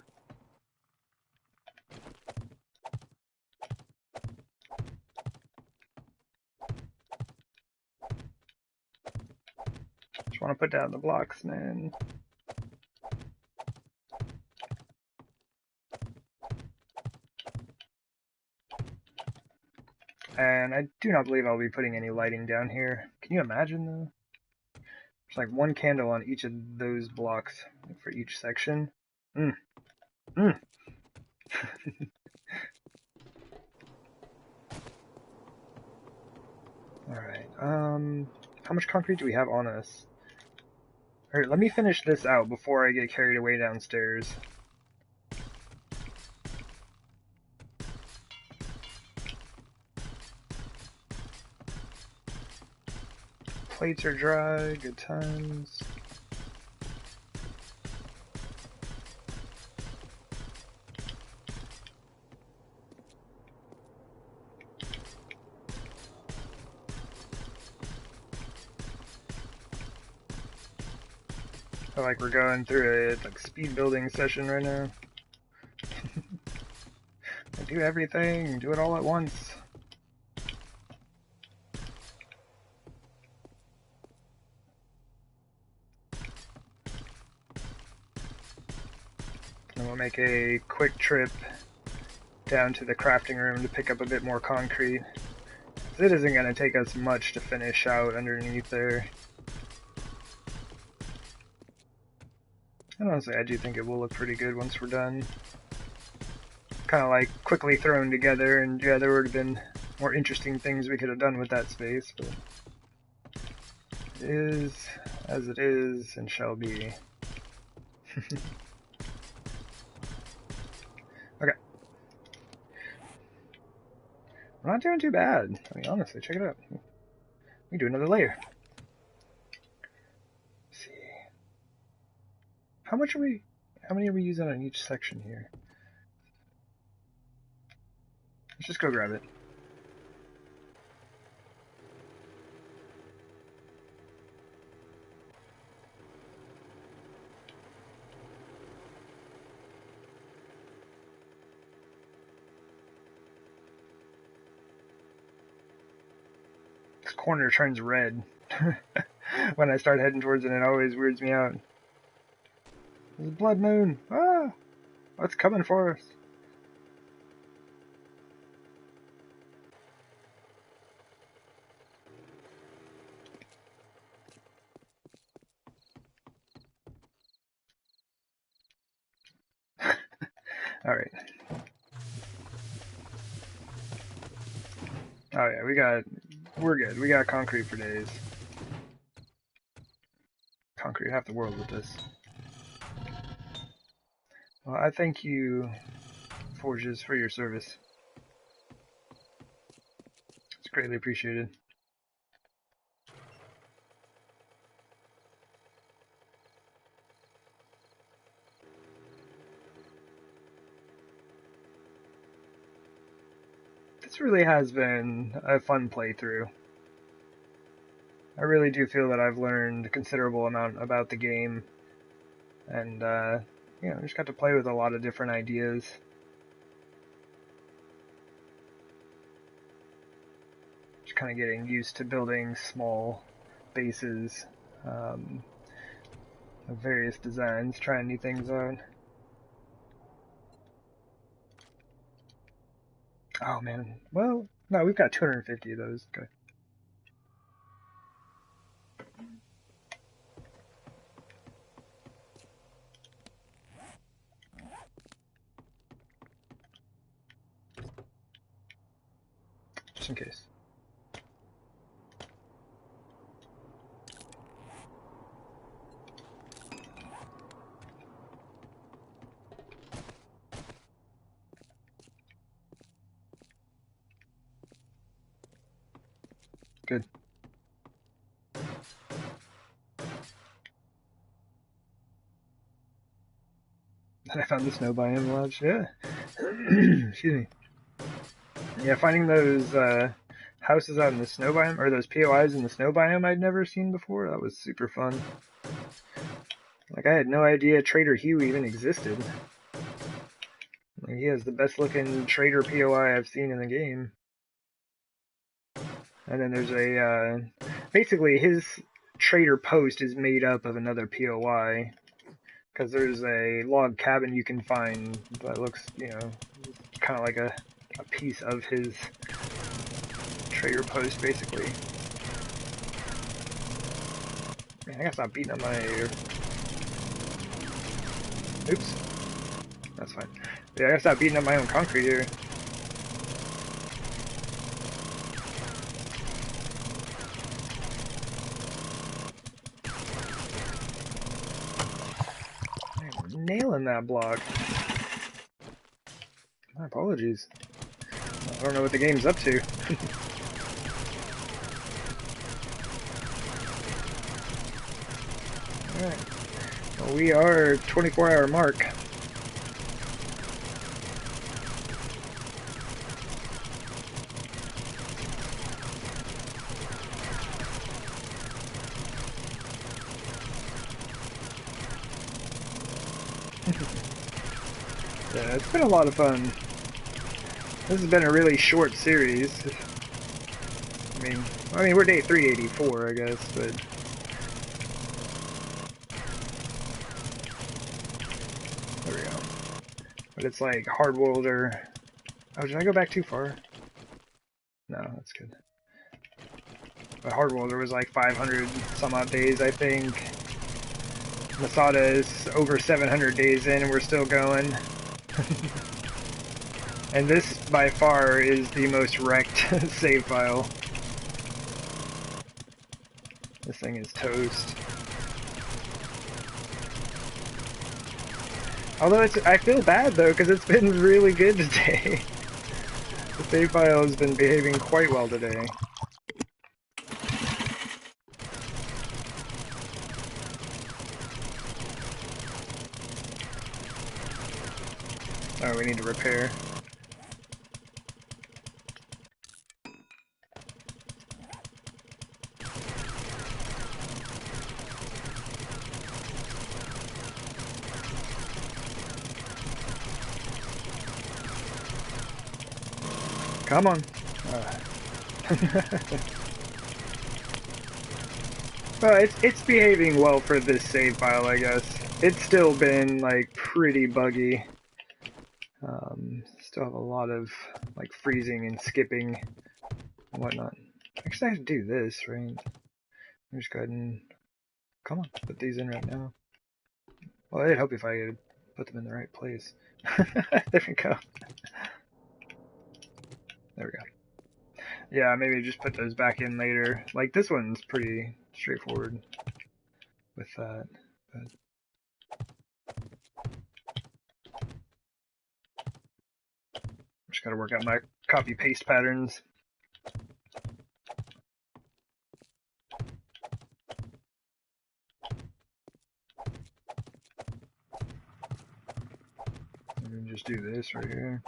Just want to put down the blocks, man. And I do not believe I'll be putting any lighting down here. Can you imagine, though? There's like one candle on each of those blocks for each section. Mm. Mm. Alright, how much concrete do we have on us? Alright, let me finish this out before I get carried away downstairs. Plates are dry, good times. I feel like we're going through a speed building session right now. I do everything, do it all at once. And we'll make a quick trip down to the crafting room to pick up a bit more concrete. It isn't going to take us much to finish out underneath there. And honestly, I do think it will look pretty good once we're done. Kind of like quickly thrown together, and yeah, there would have been more interesting things we could have done with that space, but it is as it is and shall be. Okay. We're not doing too bad. I mean, honestly, check it out. We do another layer. Let's see. How many are we using on each section here? Let's just go grab it. This corner turns red when I start heading towards it. It always weirds me out. There's a blood moon. Ah! What's coming for us? Alright. Oh yeah, we're good. We got concrete for days. Concrete half the world with this. Well, I thank you, Forges, for your service. It's greatly appreciated. This really has been a fun playthrough. I really do feel that I've learned a considerable amount about the game, and you know, just got to play with a lot of different ideas. Just kind of getting used to building small bases of various designs, trying new things out. Oh man, well, no, we've got 250 of those. Okay. Just in case. Good. And I found the snow biome lodge. Yeah. Excuse me. Yeah, finding those houses out in the snow biome, or those POIs in the snow biome I'd never seen before, that was super fun. Like, I had no idea Trader Hugh even existed. Like, he has the best looking trader POI I've seen in the game. And then there's a, basically his trader post is made up of another POI. Because there's a log cabin you can find that looks, you know, kind of like a piece of his infiltrate your post, basically. Man, I gotta stop beating up my... Oops. That's fine. Yeah, I gotta stop beating up my own concrete here. Man, we're nailing that block. My apologies. I don't know what the game's up to. Alright. Well, we are 24-hour mark. Yeah, it's been a lot of fun. This has been a really short series. I mean, we're day 384, I guess, but... There we go. But it's like hard-boiled or... Oh, did I go back too far? No, that's good. But hard-boiled was like 500 some odd days, I think. Masada is over 700 days in and we're still going. And this, by far, is the most wrecked save file. This thing is toast. Although I feel bad though, because it's been really good today. The save file has been behaving quite well today. Oh, we need to repair. Come on. Well, it's behaving well for this save file, I guess. It's still been like pretty buggy. Still have a lot of like freezing and skipping and whatnot. Actually, I have to do this, right? I'll just go ahead and come on, put these in right now. Well, it'd help if I could put them in the right place. There we go. There we go. Yeah, maybe just put those back in later. Like this one's pretty straightforward with that. But... Just gotta work out my copy paste patterns. And just do this right here.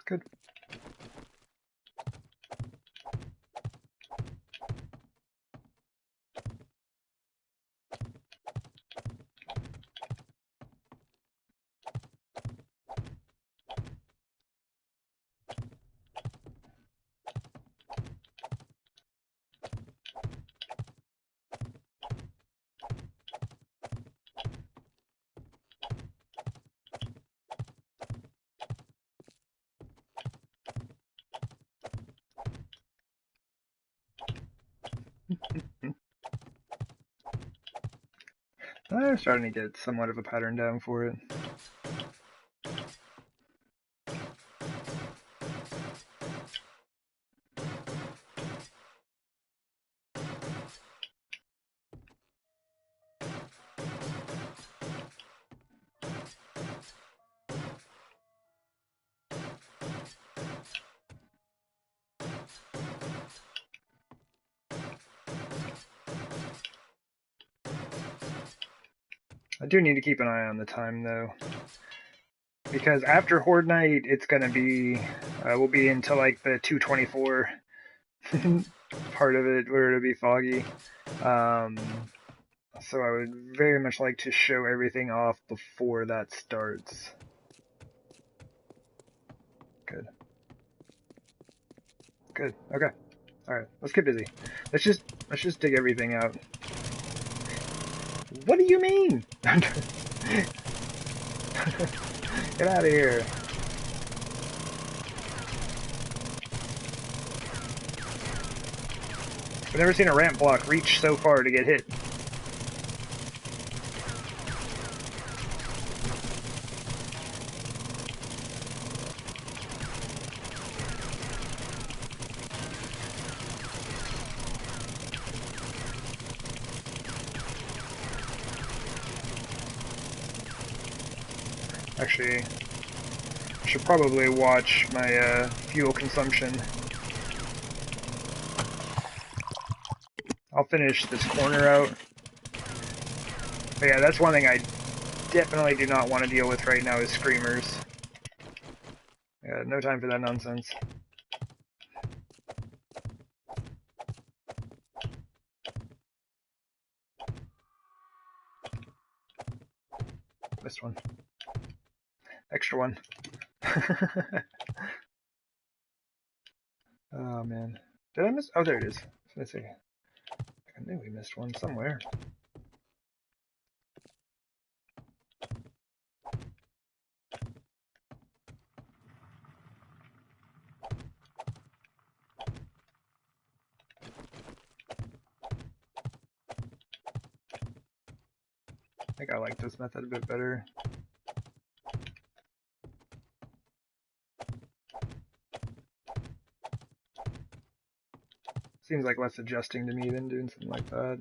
Good. I'm starting to get somewhat of a pattern down for it. I do need to keep an eye on the time though, because after Horde Night, it's gonna be we'll be into like the 224 part of it where it'll be foggy. So I would very much like to show everything off before that starts. Good. Good. Okay. Alright, let's get busy. Let's just dig everything out. What do you mean? Get out of here. I've never seen a ramp block reach so far to get hit. Actually, I should probably watch my fuel consumption. I'll finish this corner out. But yeah, that's one thing I definitely do not want to deal with right now is screamers. Yeah, no time for that nonsense. Missed one. Extra one. Oh man. Did I miss? Oh, there it is. Let's see. I knew we missed one somewhere. I think I like this method a bit better. Seems like less adjusting to me than doing something like that.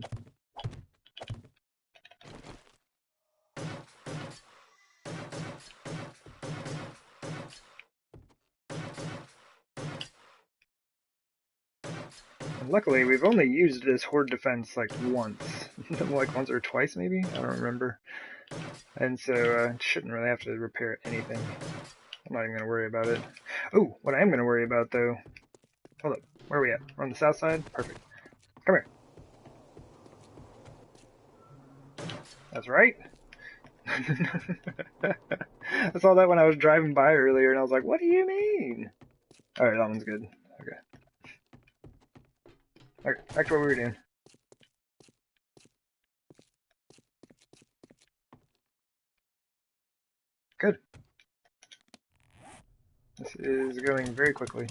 And luckily, we've only used this Horde Defense like once. Like once or twice maybe? I don't remember. And so shouldn't really have to repair anything. I'm not even going to worry about it. Oh, what I am going to worry about though... Hold up. Where are we at? We're on the south side? Perfect. Come here. That's right. I saw that when I was driving by earlier, and I was like, what do you mean? Alright, that one's good. Okay. Alright, back to what we were doing. Good. This is going very quickly.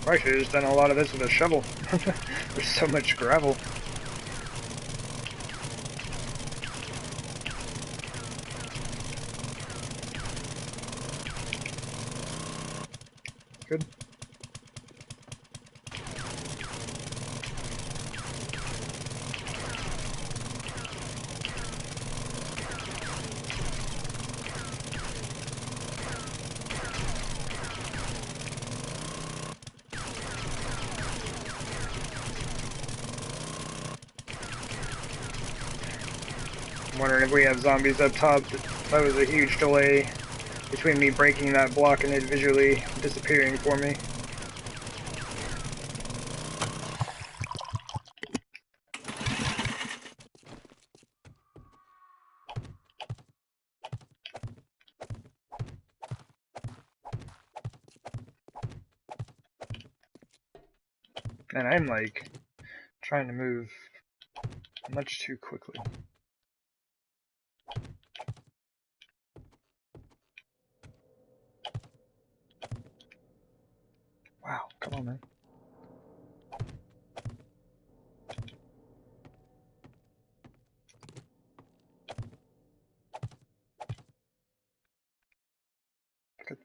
Probably should have just done a lot of this with a shovel. There's so much gravel. Good. I'm wondering if we have zombies up top. That was a huge delay between me breaking that block and it visually disappearing for me. And I'm like trying to move much too quickly. Wow, come on, man. Good.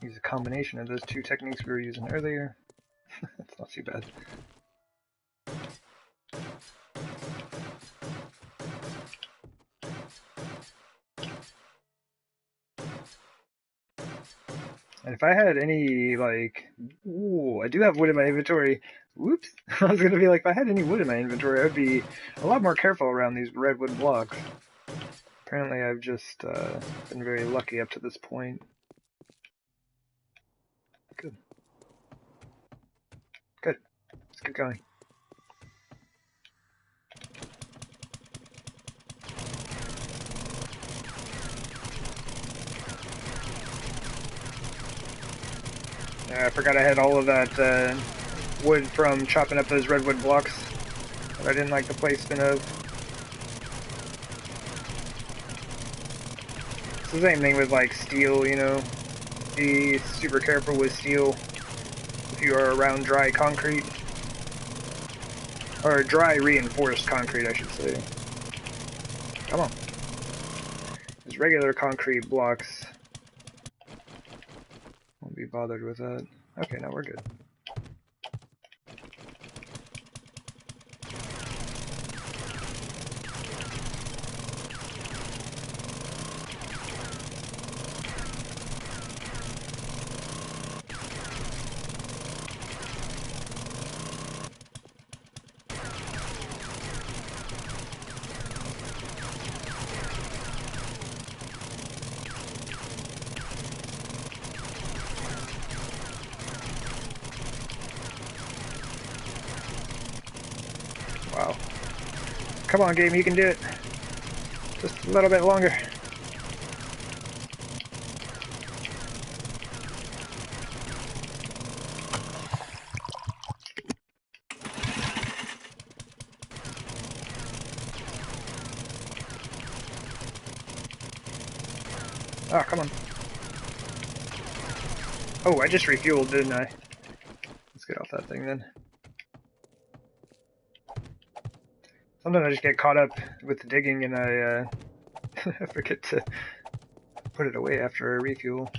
use a combination of those two techniques we were using earlier. It's not too bad. And if I had any, like, ooh, I do have wood in my inventory. Whoops. I was going to be like, if I had any wood in my inventory, I would be a lot more careful around these redwood blocks. Apparently I've just been very lucky up to this point. Good. Good. Let's keep going. I forgot I had all of that wood from chopping up those redwood blocks that I didn't like the placement of. It's the same thing with like steel, you know. Be super careful with steel if you are around dry concrete. Or dry reinforced concrete, I should say. Come on. These regular concrete blocks won't be bothered with that. Okay, now we're good. Wow. Come on, game, you can do it. Just a little bit longer. Ah, come on. Oh, I just refueled, didn't I? Let's get off that thing then. Sometimes I just get caught up with the digging and I I forget to put it away after I refuel.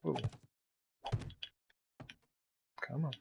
Ooh. Come on.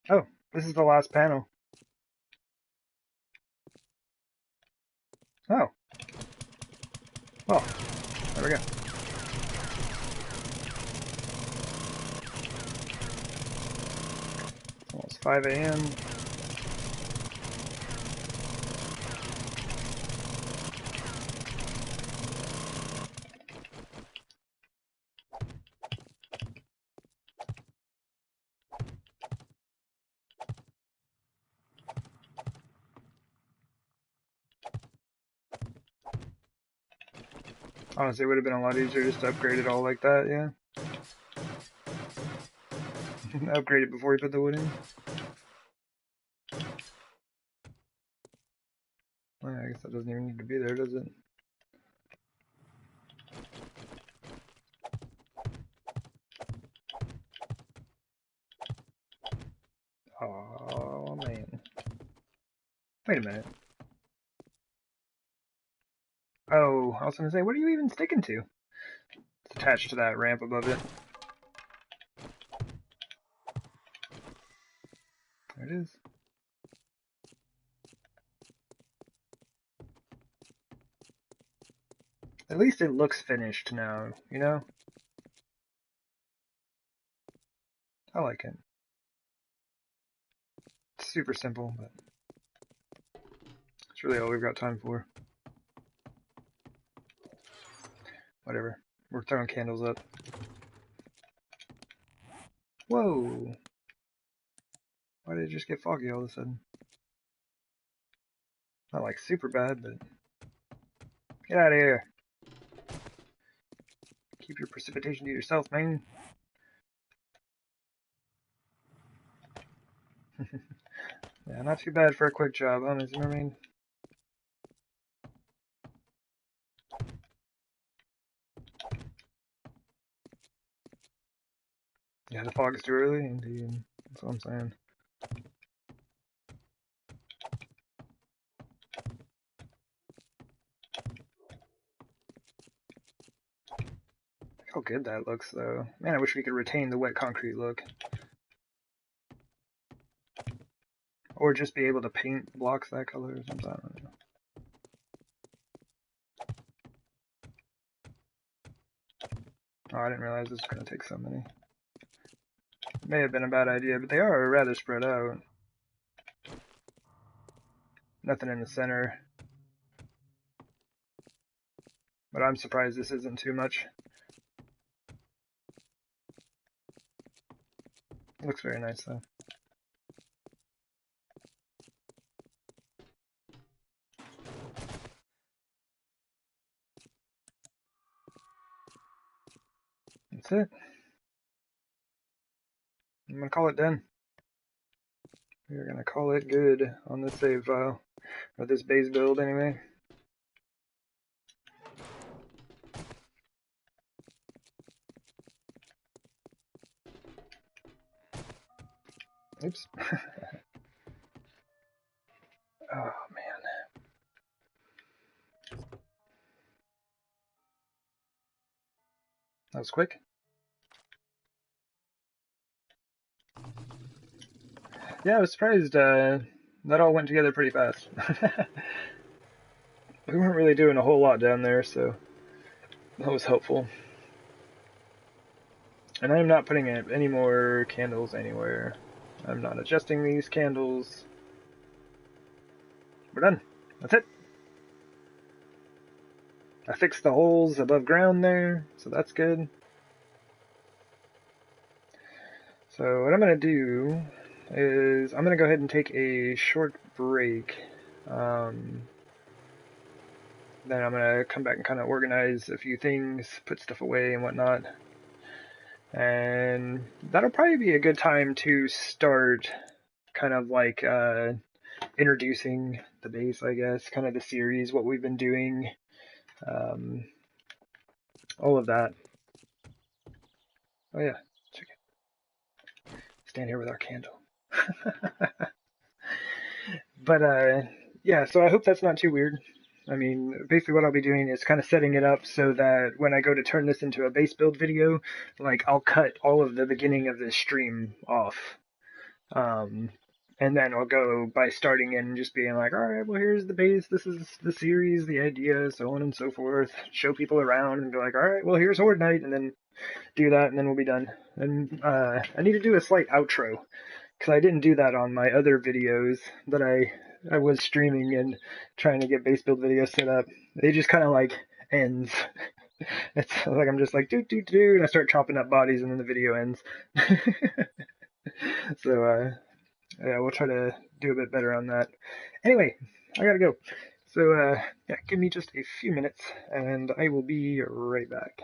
Oh, this is the last panel. Oh. Well, there we go. Almost 5 a.m. Honestly, it would have been a lot easier just to upgrade it all like that, yeah. Upgrade it before you put the wood in. guess that doesn't even need to be there, does it? Oh man. Wait a minute. Oh, I was gonna say, what are you even sticking to? It's attached to that ramp above it. There it is. At least it looks finished now, you know? I like it. It's super simple, but it's really all we've got time for. Whatever. We're throwing candles up. Whoa! Why did it just get foggy all of a sudden? Not like super bad, but... Get out of here! Keep your precipitation to yourself, man. Yeah, not too bad for a quick job, huh, Mr. Mermaid? Yeah, the fog's too early, indeed. That's what I'm saying. Look how good that looks, though. Man, I wish we could retain the wet concrete look. Or just be able to paint blocks that color or something. I don't know. Oh, I didn't realize this was going to take so many. May have been a bad idea, but they are rather spread out. Nothing in the center. But I'm surprised this isn't too much. It looks very nice, though. That's it. I'm going to call it done. We're going to call it good on this save file. Or this base build, anyway. Oops. Oh, man. That was quick. Yeah, I was surprised that all went together pretty fast. We weren't really doing a whole lot down there, so that was helpful. And I'm not putting any more candles anywhere. I'm not adjusting these candles. We're done. That's it. I fixed the holes above ground there, so that's good. So what I'm going to do is I'm going to go ahead and take a short break. Then I'm going to come back and kind of organize a few things, put stuff away and whatnot. And that'll probably be a good time to start kind of like introducing the base, I guess, kind of the series, what we've been doing, all of that. Oh yeah, check it. Stand here with our candle. But yeah, so I hope that's not too weird. I mean, basically what I'll be doing is kind of setting it up so that when I go to turn this into a base build video, like I'll cut all of the beginning of this stream off. And then I'll go by starting in and just being like, all right, well, here's the base, this is the series, the idea, so on and so forth. Show people around and be like, all right, well, here's Horde Night, and then do that, and then we'll be done. And I need to do a slight outro, because I didn't do that on my other videos that I was streaming and trying to get base build videos set up. It just kind of like ends. It's like I'm just like, do, and I start chopping up bodies, and then the video ends. So, yeah, we'll try to do a bit better on that. Anyway, I gotta go. So, yeah, give me just a few minutes, and I will be right back.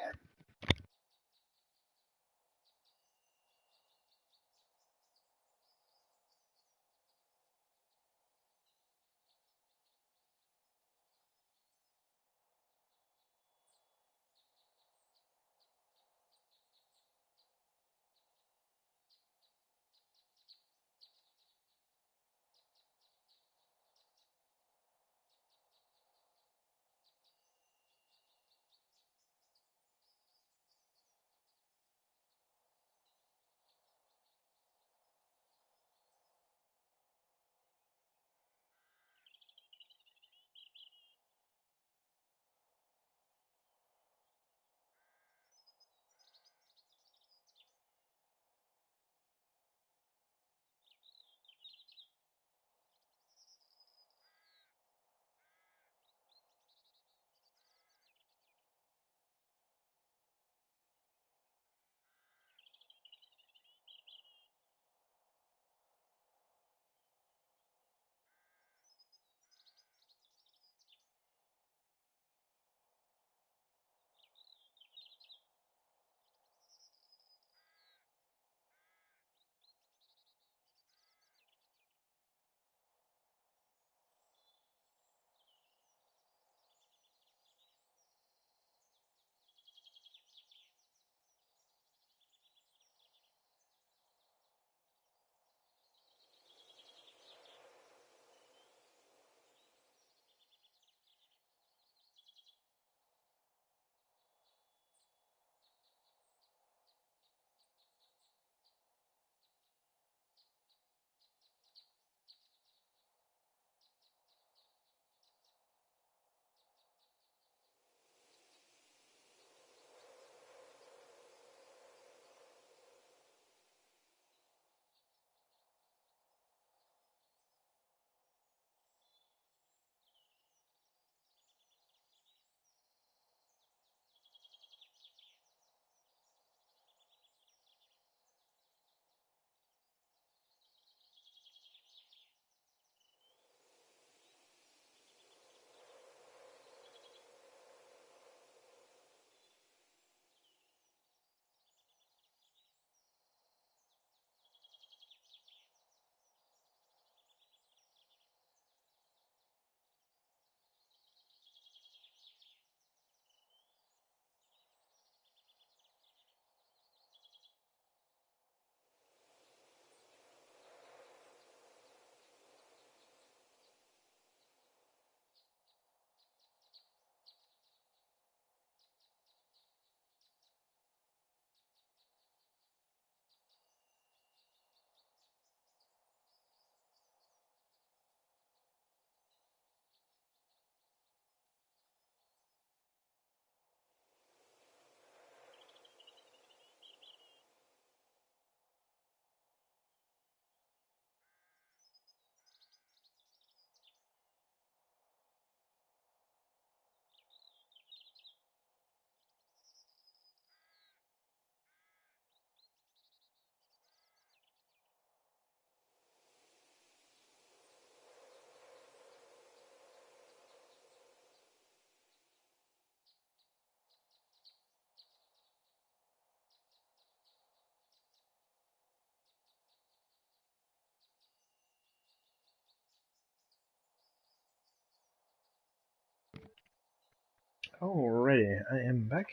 Alrighty, I am back.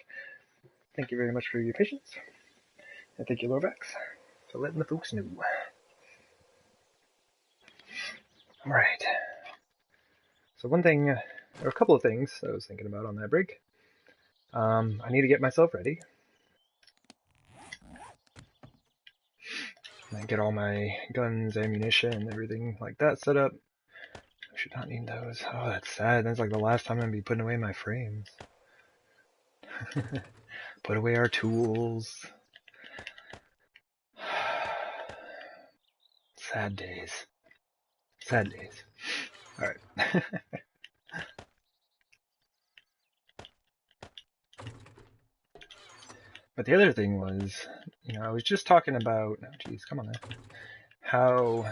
Thank you very much for your patience. And thank you, Lorvax, for letting the folks know. Alright. So one thing, or a couple of things I was thinking about on that break. I need to get myself ready. And get all my guns, ammunition, everything like that set up. I should not need those. Oh, that's sad. That's like the last time I'm going to be putting away my frames. Put away our tools. Sad days. Sad days. Alright. But the other thing was, I was just talking about, oh geez, come on now, how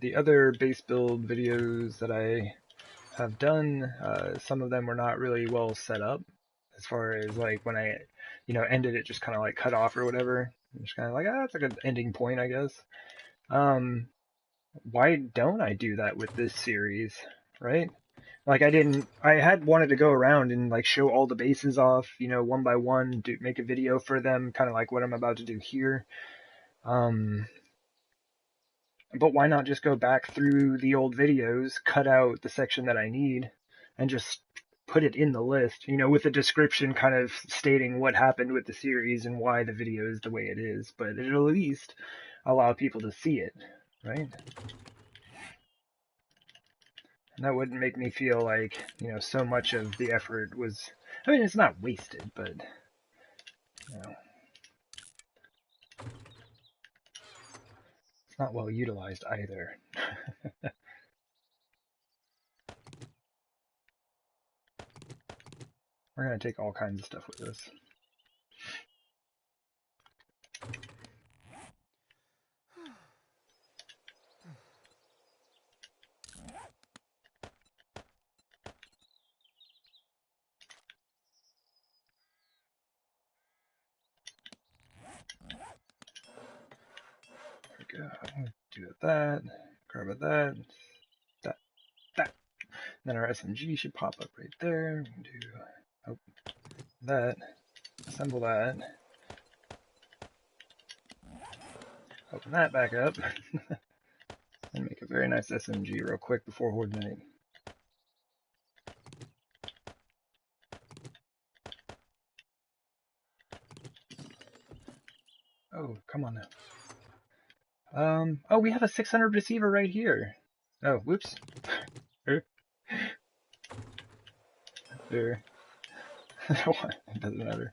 the other base build videos that I have done, some of them were not really well set up, as far as like when I, ended it just kind of like cut off or whatever. I'm just kind of like, that's a good ending point, I guess. Why don't I do that with this series, right? Like I had wanted to go around and like show all the bases off, one by one, make a video for them, kind of like what I'm about to do here. But why not just go back through the old videos, cut out the section that I need, and just put it in the list, with a description kind of stating what happened with the series and why the video is the way it is, but it'll at least allow people to see it, right? And that wouldn't make me feel like, so much of the effort was, I mean, it's not wasted, but, it's not well utilized either. We're going to take all kinds of stuff with us. There we go. Do it that. Grab it that. That. Then our SMG should pop up right there. We can do that. Assemble that. Open that back up. And make a very nice SMG real quick before Horde Night. Oh, come on now. Oh, we have a 600 receiver right here. Oh, whoops. There. It doesn't matter.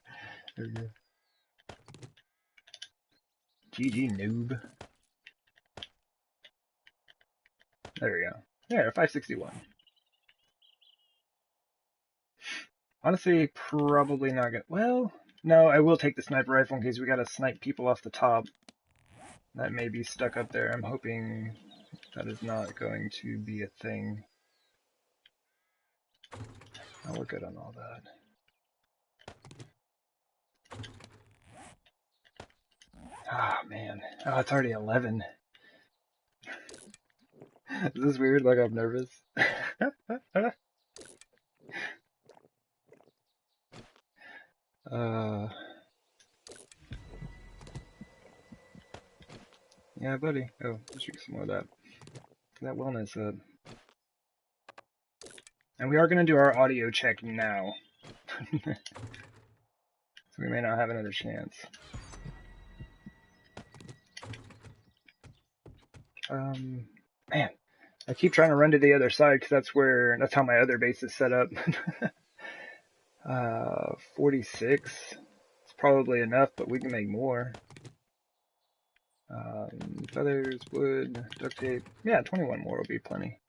There we go. GG, noob. There we go. Yeah, 561. Honestly, probably not gonna. Well, no, I will take the sniper rifle in case we gotta snipe people off the top. That may be stuck up there. I'm hoping that is not going to be a thing. Oh, we're good on all that. Ah, man. Oh, it's already 11. Is this weird? Like I'm nervous? Yeah, buddy. Oh, let's drink some more of that. That wellness up. And we are going to do our audio check now. So we may not have another chance. Man, I keep trying to run to the other side because that's how my other base is set up. 46. It's probably enough, but we can make more. Feathers, wood, duct tape. Yeah, 21 more will be plenty.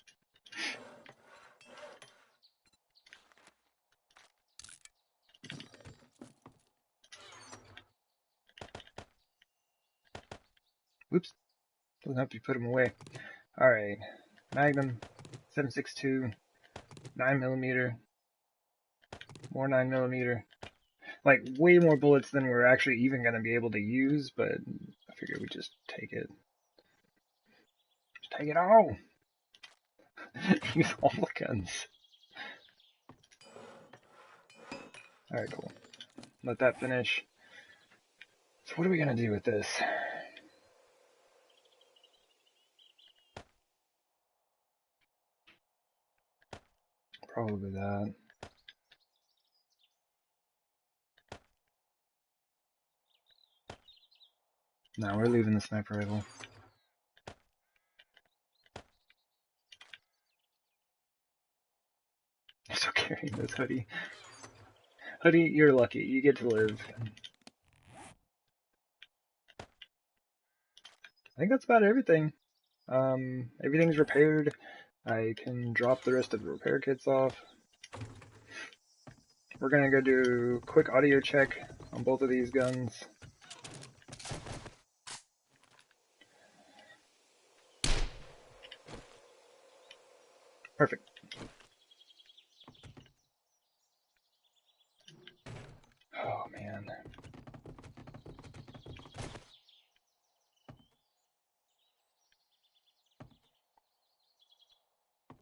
Oops. Doesn't have to put them away. Alright. Magnum, 7.62, 9mm. More 9mm. Like, way more bullets than we're actually even going to be able to use, but I figured we'd just take it. Just take it all! Use all the guns. Alright, cool. Let that finish. So what are we gonna do with this? Probably that. No, we're leaving the sniper rifle. I'm still carrying this hoodie. Hoodie, you're lucky. You get to live. I think that's about everything. Everything's repaired. I can drop the rest of the repair kits off. We're gonna go do a quick audio check on both of these guns. Perfect. Oh man.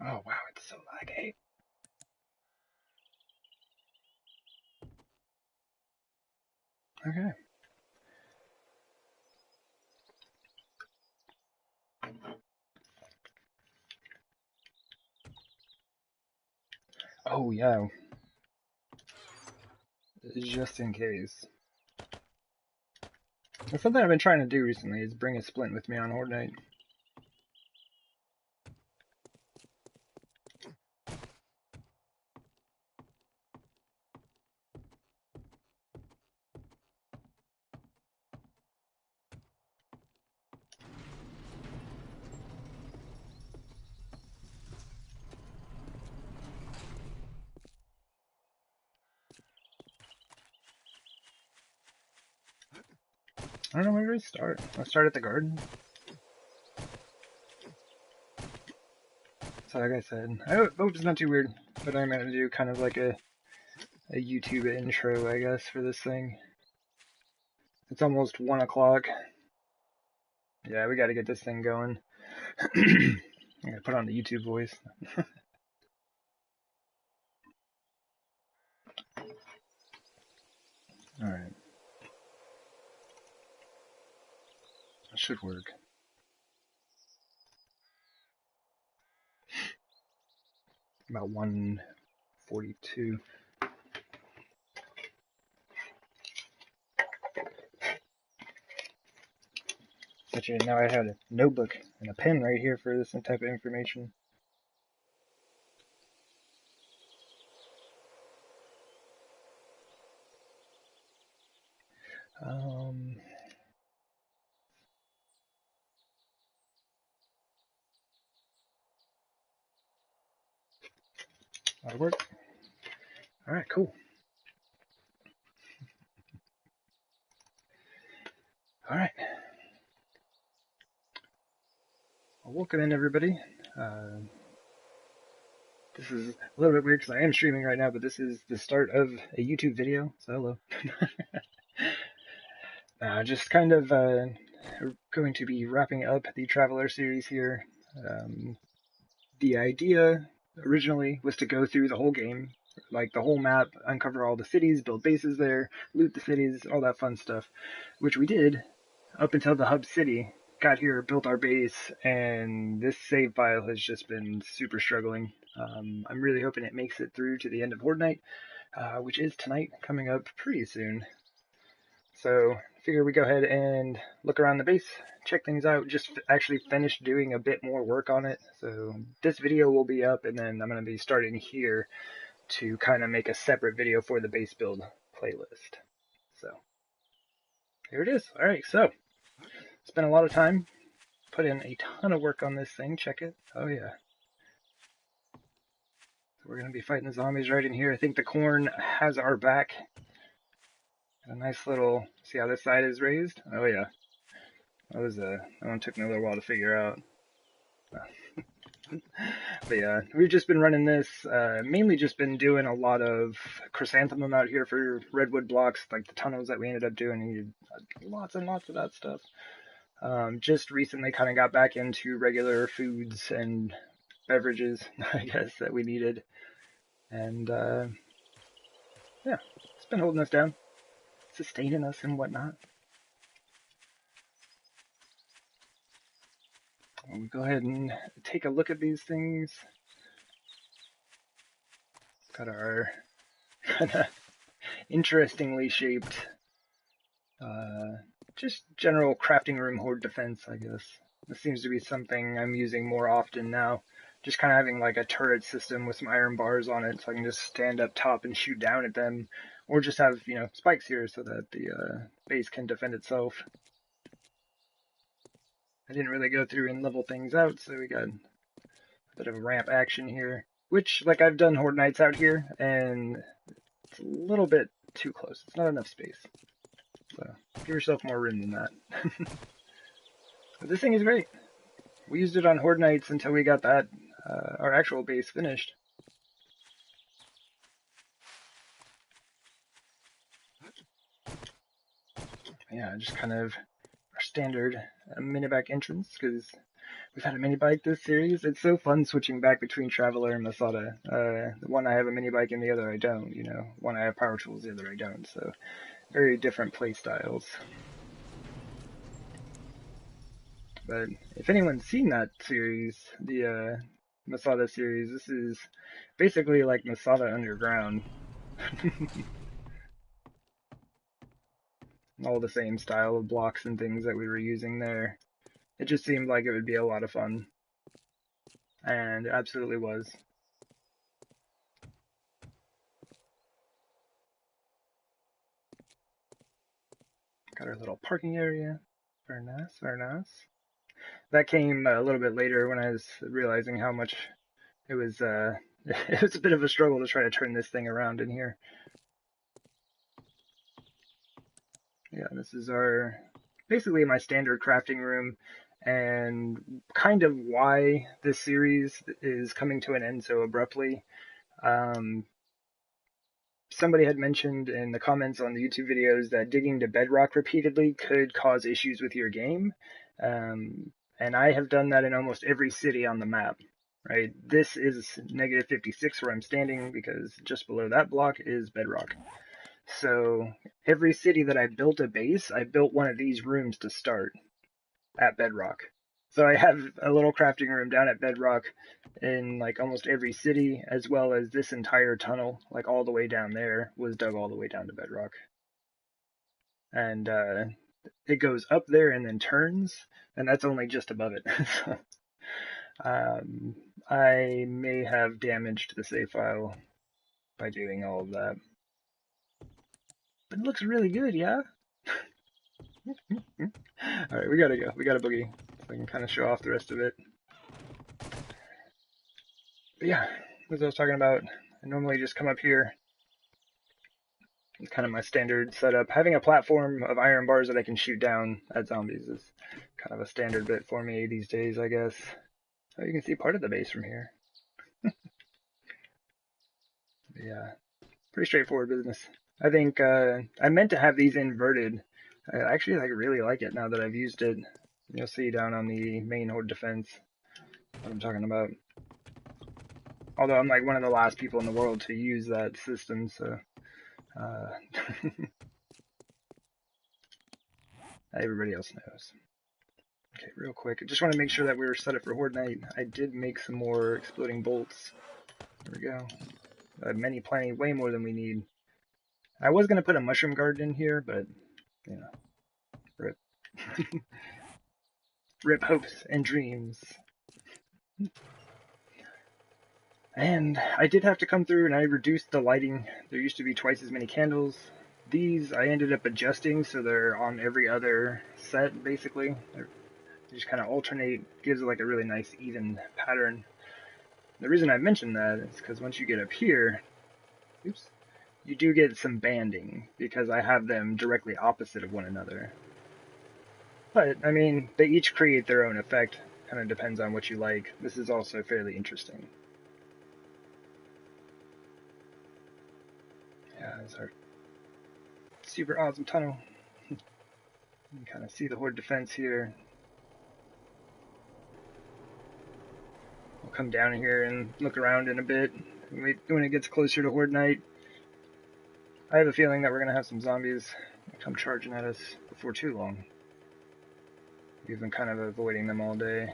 Oh wow, it's so laggy. Okay. Oh yeah. Just in case. That's something I've been trying to do recently, is bring a splint with me on Horde Night. I don't know where to start. I'll start at the garden. So like I said, I hope it's not too weird, but I'm gonna do kind of like a YouTube intro, I guess, for this thing. It's almost 1 o'clock. Yeah, we gotta get this thing going. I'm gonna put on the YouTube voice. Alright. That should work. About 1:42. But you know, I had a notebook and a pen right here for this type of information. That'll work. Alright, cool. Alright. Well, welcome in, everybody. This is a little bit weird because I am streaming right now, but this is the start of a YouTube video, so hello. Just kind of going to be wrapping up the Traveler series here. The idea originally was to go through the whole game, like the whole map, uncover all the cities, build bases there, loot the cities, all that fun stuff, which we did up until the hub city. Got here, built our base, and this save file has just been super struggling. I'm really hoping it makes it through to the end of Horde Night, which is tonight, coming up pretty soon. So figure we go ahead and look around the base, check things out, just actually finished doing a bit more work on it. So this video will be up, and then I'm going to be starting here to kind of make a separate video for the base build playlist. So here it is. All right, so spent a lot of time, put in a ton of work on this thing. Check it. Oh yeah. So we're going to be fighting the zombies right in here. I think the corn has our back. A nice little, see how this side is raised? Oh yeah. That one took me a little while to figure out. But yeah, we've just been running this, mainly just been doing a lot of chrysanthemum out here for redwood blocks, like the tunnels that we ended up doing. Needed lots and lots of that stuff. Just recently kind of got back into regular foods and beverages, I guess, that we needed. And yeah, been holding us down, sustaining us and whatnot. We'll go ahead and take a look at these things. Got our kind of interestingly shaped, just general crafting room horde defense, I guess. This seems to be something I'm using more often now. Just kind of having like a turret system with some iron bars on it, so I can just stand up top and shoot down at them, or just have, you know, spikes here so that the base can defend itself. I didn't really go through and level things out, so we got a bit of a ramp action here, which, like, I've done Horde Nights out here, and it's a little bit too close. It's not enough space. So give yourself more room than that. But this thing is great. We used it on Horde Nights until we got that, our actual base finished. Yeah, just kind of our standard mini-bike entrance, because we've had a mini-bike this series. It's so fun switching back between Traveler and Masada. The one I have a mini-bike and the other I don't, you know. One I have power tools, the other I don't, so very different play styles. But if anyone's seen that series, the Masada series, this is basically like Masada Underground. All the same style of blocks and things that we were using there. It just seemed like it would be a lot of fun. And it absolutely was. Got our little parking area. Very nice, very nice. That came a little bit later when I was realizing how much it was, it was a bit of a struggle to try to turn this thing around in here. Yeah, this is basically my standard crafting room, and kind of why this series is coming to an end so abruptly. Somebody had mentioned in the comments on the YouTube videos that digging to bedrock repeatedly could cause issues with your game. And I have done that in almost every city on the map, right? This is negative 56 where I'm standing, because just below that block is bedrock. So every city that I built a base, I built one of these rooms to start at bedrock. So I have a little crafting room down at bedrock in like almost every city, as well as this entire tunnel, like all the way down there, was dug all the way down to bedrock. And it goes up there and then turns, and that's only just above it. So, I may have damaged the save file by doing all of that. But it looks really good, yeah? Alright, we gotta go. We gotta boogie, so I can kind of show off the rest of it. But yeah, as I was talking about, I normally just come up here. It's kind of my standard setup. Having a platform of iron bars that I can shoot down at zombies is kind of a standard bit for me these days, I guess. Oh, you can see part of the base from here. Yeah, pretty straightforward business. I think I meant to have these inverted. I actually really like it now that I've used it. You'll see down on the main Horde defense what I'm talking about. Although I'm like one of the last people in the world to use that system, so everybody else knows. Okay, real quick, I just want to make sure that we were set up for Horde Night. I did make some more exploding bolts. There we go. Many, plenty, way more than we need. I was going to put a mushroom garden in here, but, you know, rip. Rip hopes and dreams. And I did have to come through and I reduced the lighting. There used to be twice as many candles. These I ended up adjusting so they're on every other set, basically. They just kind of alternate, gives it like a really nice even pattern. The reason I mentioned that is because once you get up here, oops, you do get some banding, because I have them directly opposite of one another. But, I mean, they each create their own effect. Kind of depends on what you like. This is also fairly interesting. Yeah, it's our super awesome tunnel. You can kind of see the Horde defense here. We'll come down here and look around in a bit when it gets closer to Horde Night. I have a feeling that we're going to have some zombies come charging at us before too long. We've been kind of avoiding them all day.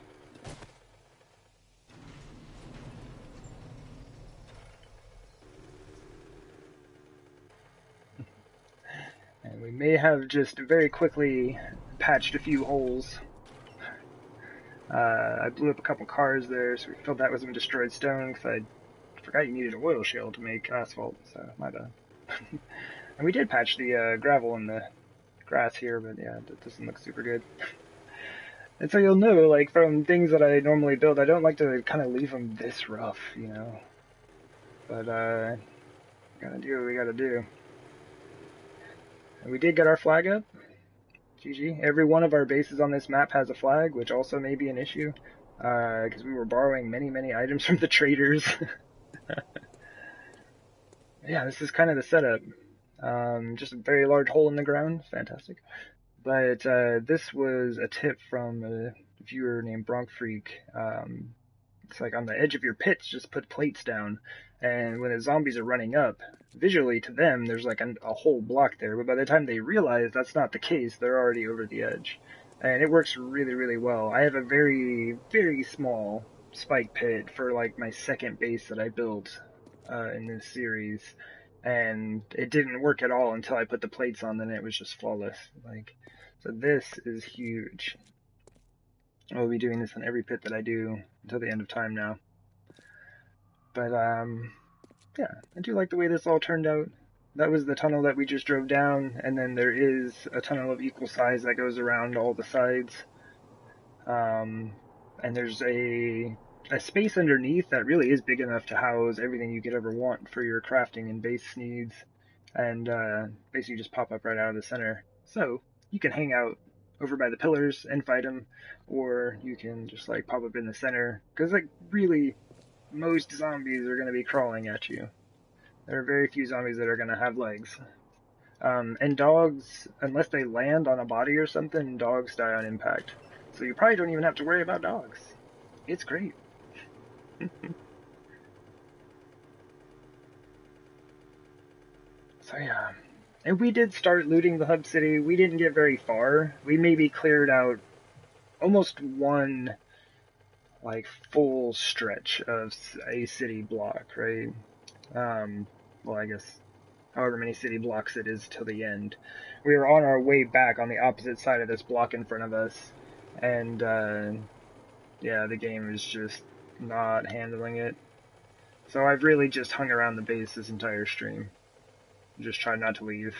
And we may have just very quickly patched a few holes. I blew up a couple cars there, so we filled that with some destroyed stone, because I forgot you needed an oil shale to make asphalt, so my bad. And we did patch the gravel and the grass here, but yeah, it doesn't look super good. And so you'll know, like, from things that I normally build, I don't like to kind of leave them this rough, you know? But, gotta do what we gotta do. And we did get our flag up. GG. Every one of our bases on this map has a flag, which also may be an issue, because we were borrowing many items from the traders. Yeah, this is kind of the setup. Just a very large hole in the ground. Fantastic. But this was a tip from a viewer named Bronc Freak. It's like on the edge of your pits, just put plates down, and when the zombies are running up, visually to them, there's like a whole block there, but by the time they realize that's not the case, they're already over the edge. And it works really well. I have a very small spike pit for like my second base that I built in this series, and it didn't work at all until I put the plates on, then it was just flawless. Like, so this is huge. I'll be doing this on every pit that I do until the end of time now. But, yeah, I do like the way this all turned out. That was the tunnel that we just drove down, and then there is a tunnel of equal size that goes around all the sides. And there's a space underneath that really is big enough to house everything you could ever want for your crafting and base needs. And basically just pop up right out of the center. So you can hang out over by the pillars and fight them, or you can just like pop up in the center, because like really most zombies are going to be crawling at you. There are very few zombies that are going to have legs. And dogs, unless they land on a body or something, dogs die on impact. So you probably don't even have to worry about dogs. It's great. So yeah. And we did start looting the hub city. We didn't get very far. We maybe cleared out almost one like full stretch of a city block, right? Well, I guess however many city blocks it is till the end. We were on our way back on the opposite side of this block in front of us, and yeah, the game is just not handling it. So I've really just hung around the base this entire stream. Just try not to leave.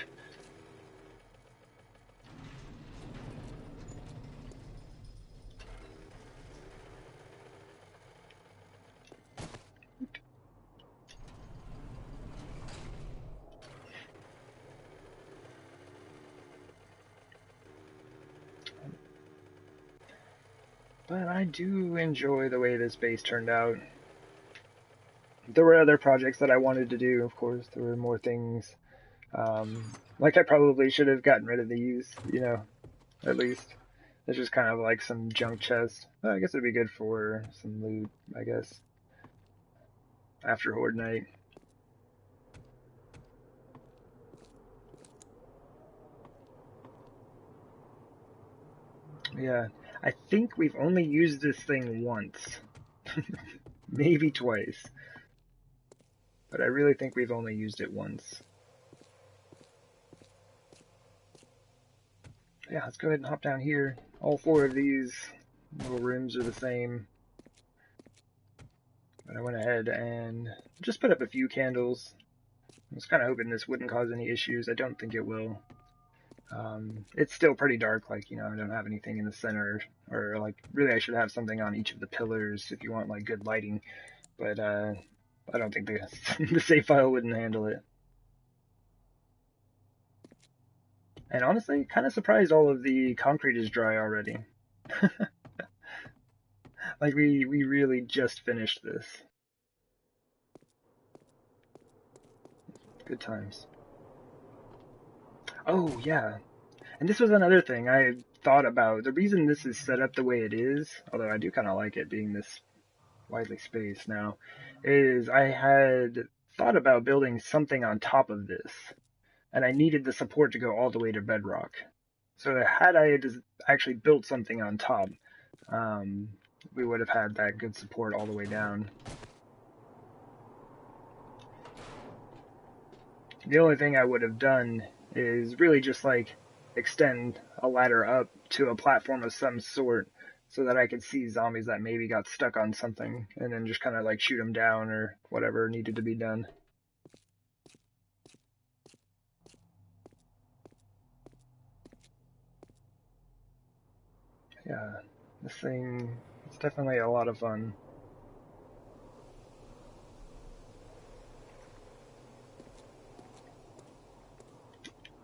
But I do enjoy the way this base turned out. There were other projects that I wanted to do, of course. There were more things. Like I probably should have gotten rid of these, you know, at least. It's just kind of like some junk chest. Well, I guess it'd be good for some loot, I guess. After Horde Night. Yeah, I think we've only used this thing once. Maybe twice. But I really think we've only used it once. Yeah, let's go ahead and hop down here. All four of these little rooms are the same. But I went ahead and just put up a few candles. I was kind of hoping this wouldn't cause any issues. I don't think it will. It's still pretty dark, like, you know, I don't have anything in the center, or like, really I should have something on each of the pillars if you want like good lighting, but I don't think the save file wouldn't handle it. And honestly, kind of surprised all of the concrete is dry already. Like, we really just finished this. Good times. Oh, yeah. And this was another thing I thought about. The reason this is set up the way it is, although I do kind of like it being this widely spaced now, is I had thought about building something on top of this. and I needed the support to go all the way to bedrock. So had I actually built something on top, we would have had that good support all the way down. The only thing I would have done is really just like extend a ladder up to a platform of some sort so that I could see zombies that maybe got stuck on something and then just kind of like shoot them down or whatever needed to be done. Yeah, this thing, it's definitely a lot of fun.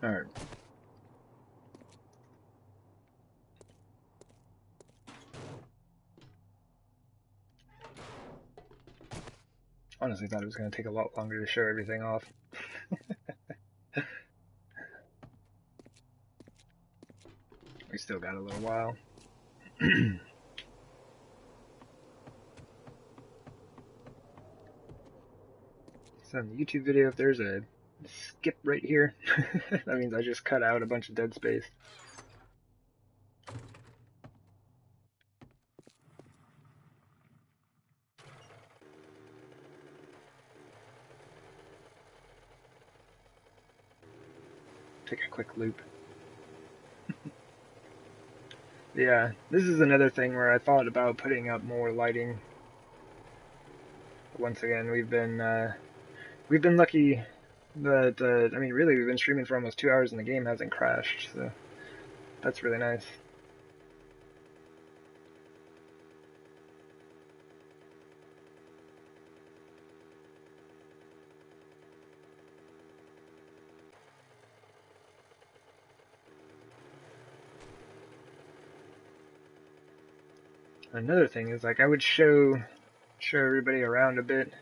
Alright. Honestly thought it was going to take a lot longer to show everything off. We still got a little while. So in the YouTube video, if there's a skip right here, that means I just cut out a bunch of dead space. Take a quick loop. Yeah, this is another thing where I thought about putting up more lighting. Once again, we've been lucky that I mean, really, we've been streaming for almost 2 hours and the game hasn't crashed, so that's really nice. Another thing is like I would show everybody around a bit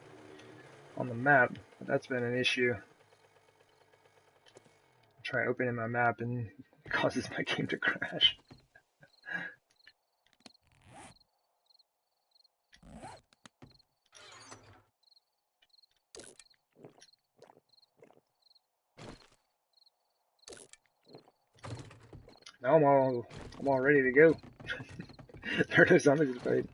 on the map, but that's been an issue. I try opening my map and it causes my game to crash. Now I'm all ready to go. There are no zombies to fight.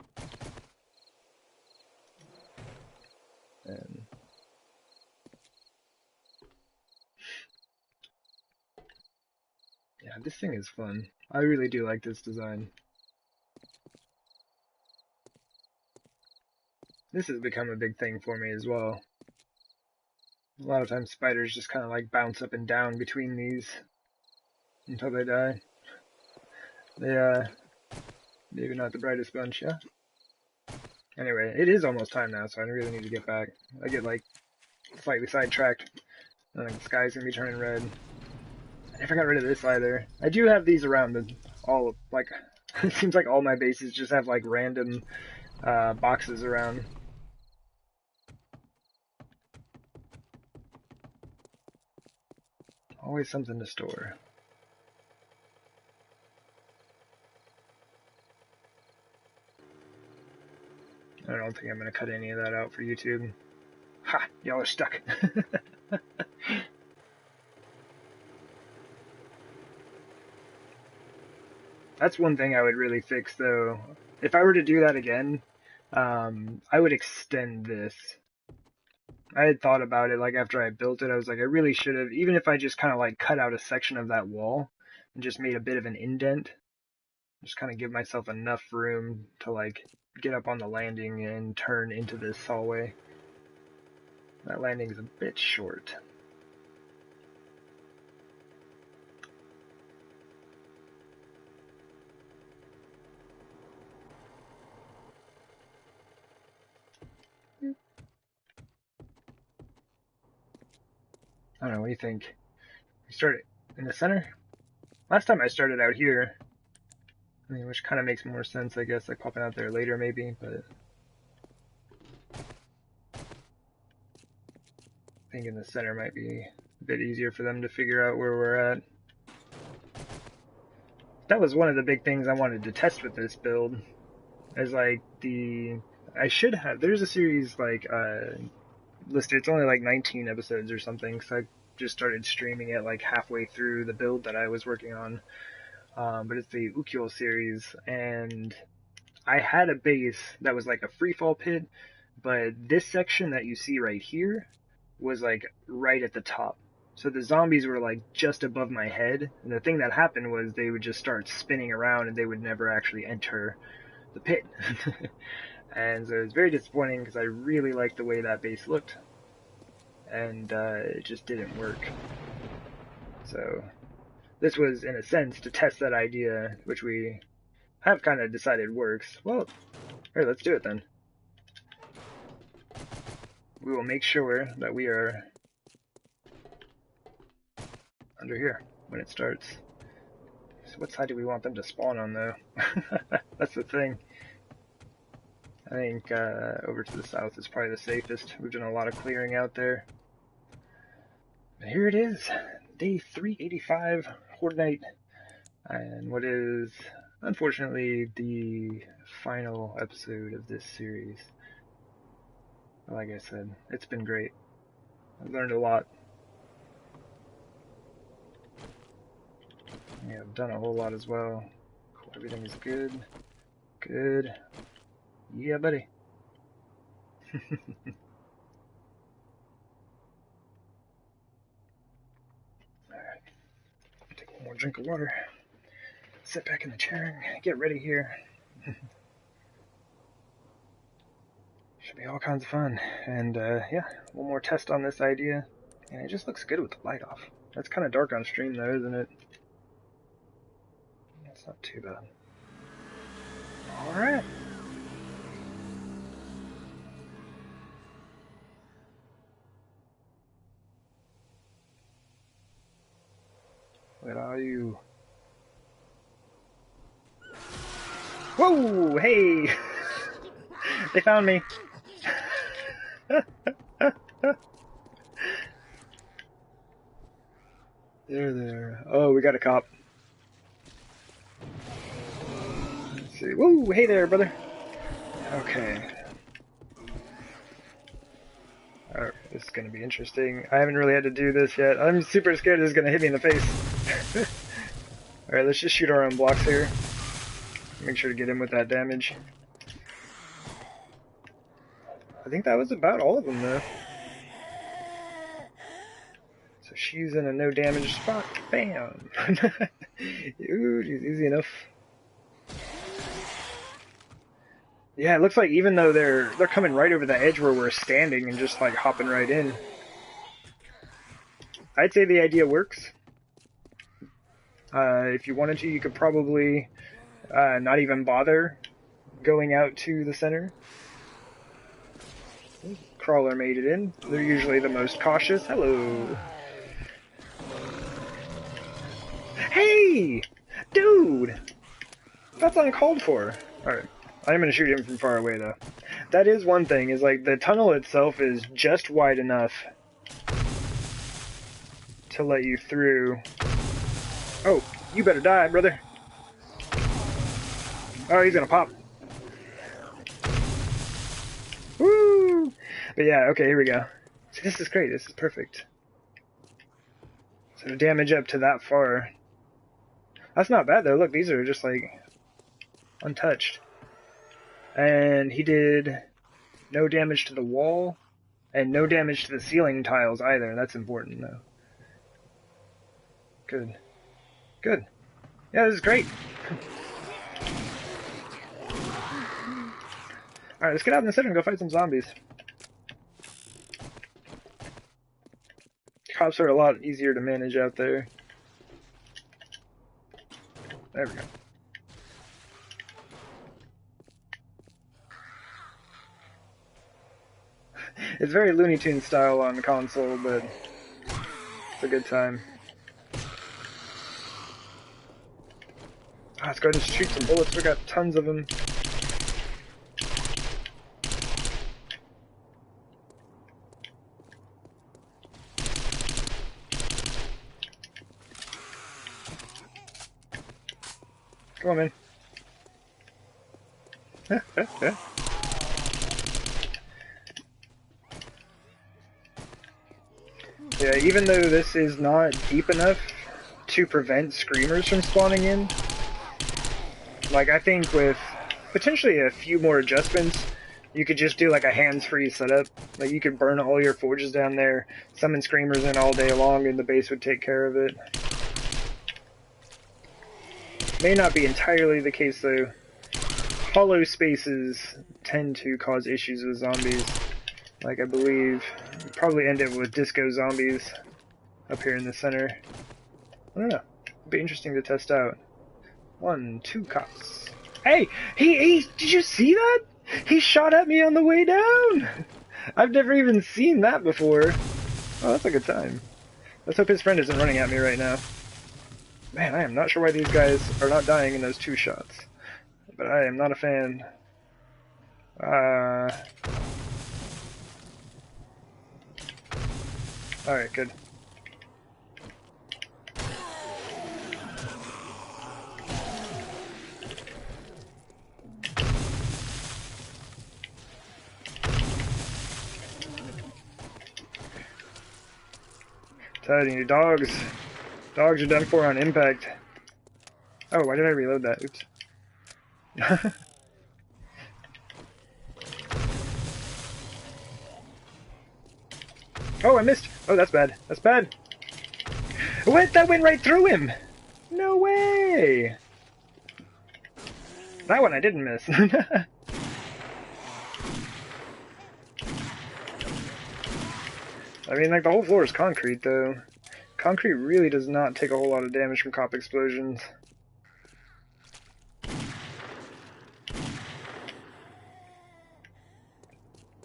And yeah, this thing is fun. I really do like this design. This has become a big thing for me as well. A lot of times spiders just kind of like bounce up and down between these until they die. They, maybe not the brightest bunch, yeah? Anyway, it is almost time now, so I really need to get back. I get like slightly sidetracked. I think the sky's gonna be turning red. I never got rid of this either. I do have these around all, like, it seems like all my bases just have like random boxes around. Always something to store. I don't think I'm going to cut any of that out for YouTube. Ha! Y'all are stuck. That's one thing I would really fix, though. If I were to do that again, I would extend this. I had thought about it, like, after I built it, I was like, I really should have, even if I just kind of, like, cut out a section of that wall and just made a bit of an indent, just kind of give myself enough room to, like, get up on the landing and turn into this hallway. That landing is a bit short. I don't know, what do you think? We start in the center? Last time I started out here, I mean, which kind of makes more sense, I guess, like popping out there later maybe, but I think in the center might be a bit easier for them to figure out where we're at. That was one of the big things I wanted to test with this build, is like I should have, there's a series like listed, it's only like 19 episodes or something, so just started streaming it like halfway through the build that I was working on. But it's the Ukiel series, and I had a base that was like a free fall pit, but this section that you see right here was like right at the top. So the zombies were like just above my head, and the thing that happened was they would just start spinning around and they would never actually enter the pit. And so it was very disappointing because I really liked the way that base looked, and it just didn't work. So this was, in a sense, to test that idea, which we have kind of decided works. Well, here, let's do it then. We will make sure that we are under here when it starts. So what side do we want them to spawn on, though? That's the thing. I think over to the south is probably the safest. We've done a lot of clearing out there. But here it is, day 385, Horde Night, and what is, unfortunately, the final episode of this series. Like I said, it's been great. I've learned a lot. Yeah, I've done a whole lot as well. Cool, everything is good. Good. Yeah, buddy. Alright. Take one more drink of water. Sit back in the chair and get ready here. Should be all kinds of fun. And yeah, one more test on this idea. And it just looks good with the light off. That's kind of dark on stream though, isn't it? That's not too bad. Alright. Where are you? Whoa! Hey! They found me! There. Oh, we got a cop. Let's see. Whoa! Hey there, brother! Okay. Alright, this is gonna be interesting. I haven't really had to do this yet. I'm super scared this is gonna hit me in the face. Alright, let's just shoot our own blocks here. Make sure to get in with that damage. I think that was about all of them, though. So she's in a no damage spot. Bam! Ooh, geez, easy enough. Yeah, it looks like even though they're coming right over the edge where we're standing and just like hopping right in. I'd say the idea works. If you wanted to, you could probably not even bother going out to the center. Crawler made it in. They're usually the most cautious. Hello. Hey! Dude! That's uncalled for. Alright. I'm gonna shoot him from far away, though. That is one thing, is like, the tunnel itself is just wide enough to let you through. Oh, you better die, brother. Oh, he's gonna pop. Woo! But yeah, okay, here we go. See, this is great, this is perfect. So damage up to that far. That's not bad, though. Look, these are just, like, untouched. And he did no damage to the wall, and no damage to the ceiling tiles either. That's important, though. Good. Good. Yeah, this is great. Alright, let's get out in the center and go fight some zombies. Cops are a lot easier to manage out there. There we go. It's very Looney Tunes style on the console, but it's a good time. Let's go just shoot some bullets. We got tons of them. Come on, man. Yeah, even though this is not deep enough to prevent screamers from spawning in, like, I think with potentially a few more adjustments, you could just do like a hands-free setup. Like, you could burn all your forges down there, summon screamers in all day long, and the base would take care of it. May not be entirely the case, though. Hollow spaces tend to cause issues with zombies. Like, I believe, probably end it with disco zombies up here in the center. I don't know. It'd be interesting to test out. 1, 2 cops. Hey! Did you see that? He shot at me on the way down! I've never even seen that before. Oh, that's a good time. Let's hope his friend isn't running at me right now. Man, I am not sure why these guys are not dying in those 2 shots. But I am not a fan. Alright, good. Telling you, dogs are done for on impact. Oh, why did I reload that? Oops. Oh, I missed! Oh, that's bad. That's bad! What? That went right through him! No way! That one I didn't miss. I mean, like, the whole floor is concrete, though. Concrete really does not take a whole lot of damage from cop explosions.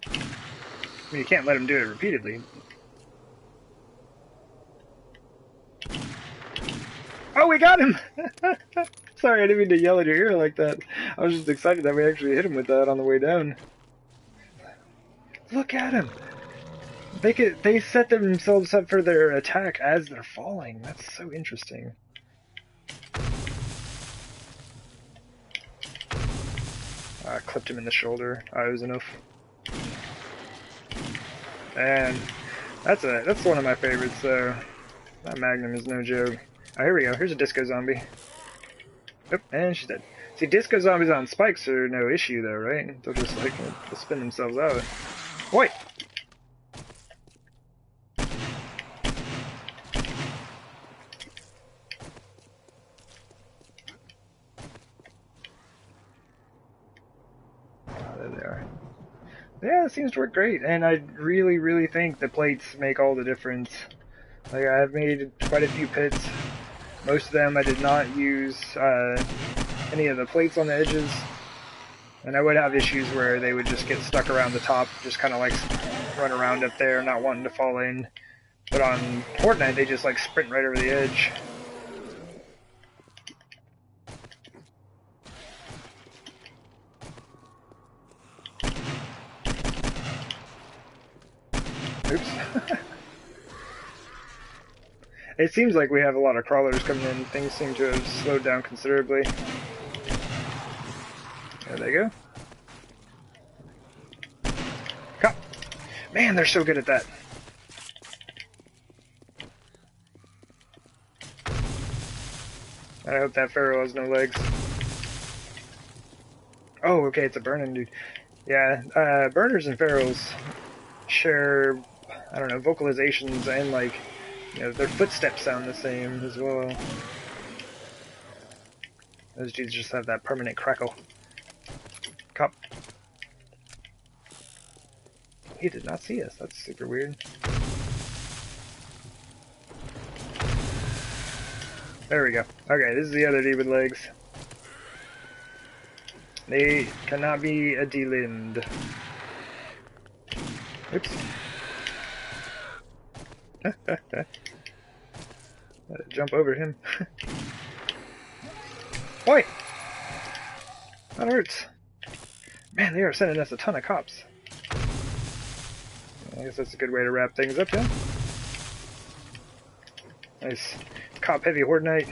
I mean, you can't let him do it repeatedly. Oh, we got him! Sorry, I didn't mean to yell at your ear like that. I was just excited that we actually hit him with that on the way down. Look at him! They set themselves up for their attack as they're falling. That's so interesting. I clipped him in the shoulder. It was enough. And that's one of my favorites, though. That Magnum is no joke. Oh, here we go. Here's a disco zombie. Yep, and she's dead. See, disco zombies on spikes are no issue, though, right? They'll just, like, they'll spin themselves out. Wait! There they are. Yeah, it seems to work great, and I really, really think the plates make all the difference. Like, I've made quite a few pits. Most of them I did not use any of the plates on the edges, and I would have issues where they would just get stuck around the top, just kind of like run around up there, not wanting to fall in. But on Horde Night, they just like sprint right over the edge. Oops. It seems like we have a lot of crawlers coming in. Things seem to have slowed down considerably. There they go. Cop! Man, they're so good at that. I hope that Pharaoh has no legs. Oh, okay, it's a burning dude. Yeah, burners and Pharaohs share, I don't know, vocalizations and, like, you know, their footsteps sound the same as well. Those dudes just have that permanent crackle. Cop. He did not see us. That's super weird. There we go. Okay, this is the other dude with legs. They cannot be delimbed. Oops. Let it jump over him. Boy! That hurts. Man, they are sending us a ton of cops. I guess that's a good way to wrap things up, yeah? Nice. Cop heavy Horde Night.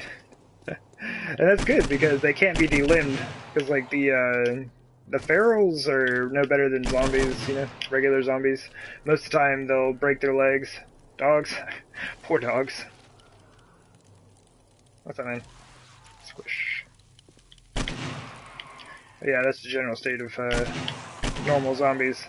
And that's good, because they can't be delimbed. Because, like, the ferals are no better than zombies, you know? Regular zombies. Most of the time, they'll break their legs. Dogs. Poor dogs. What's that mean? Squish. Yeah, that's the general state of normal zombies.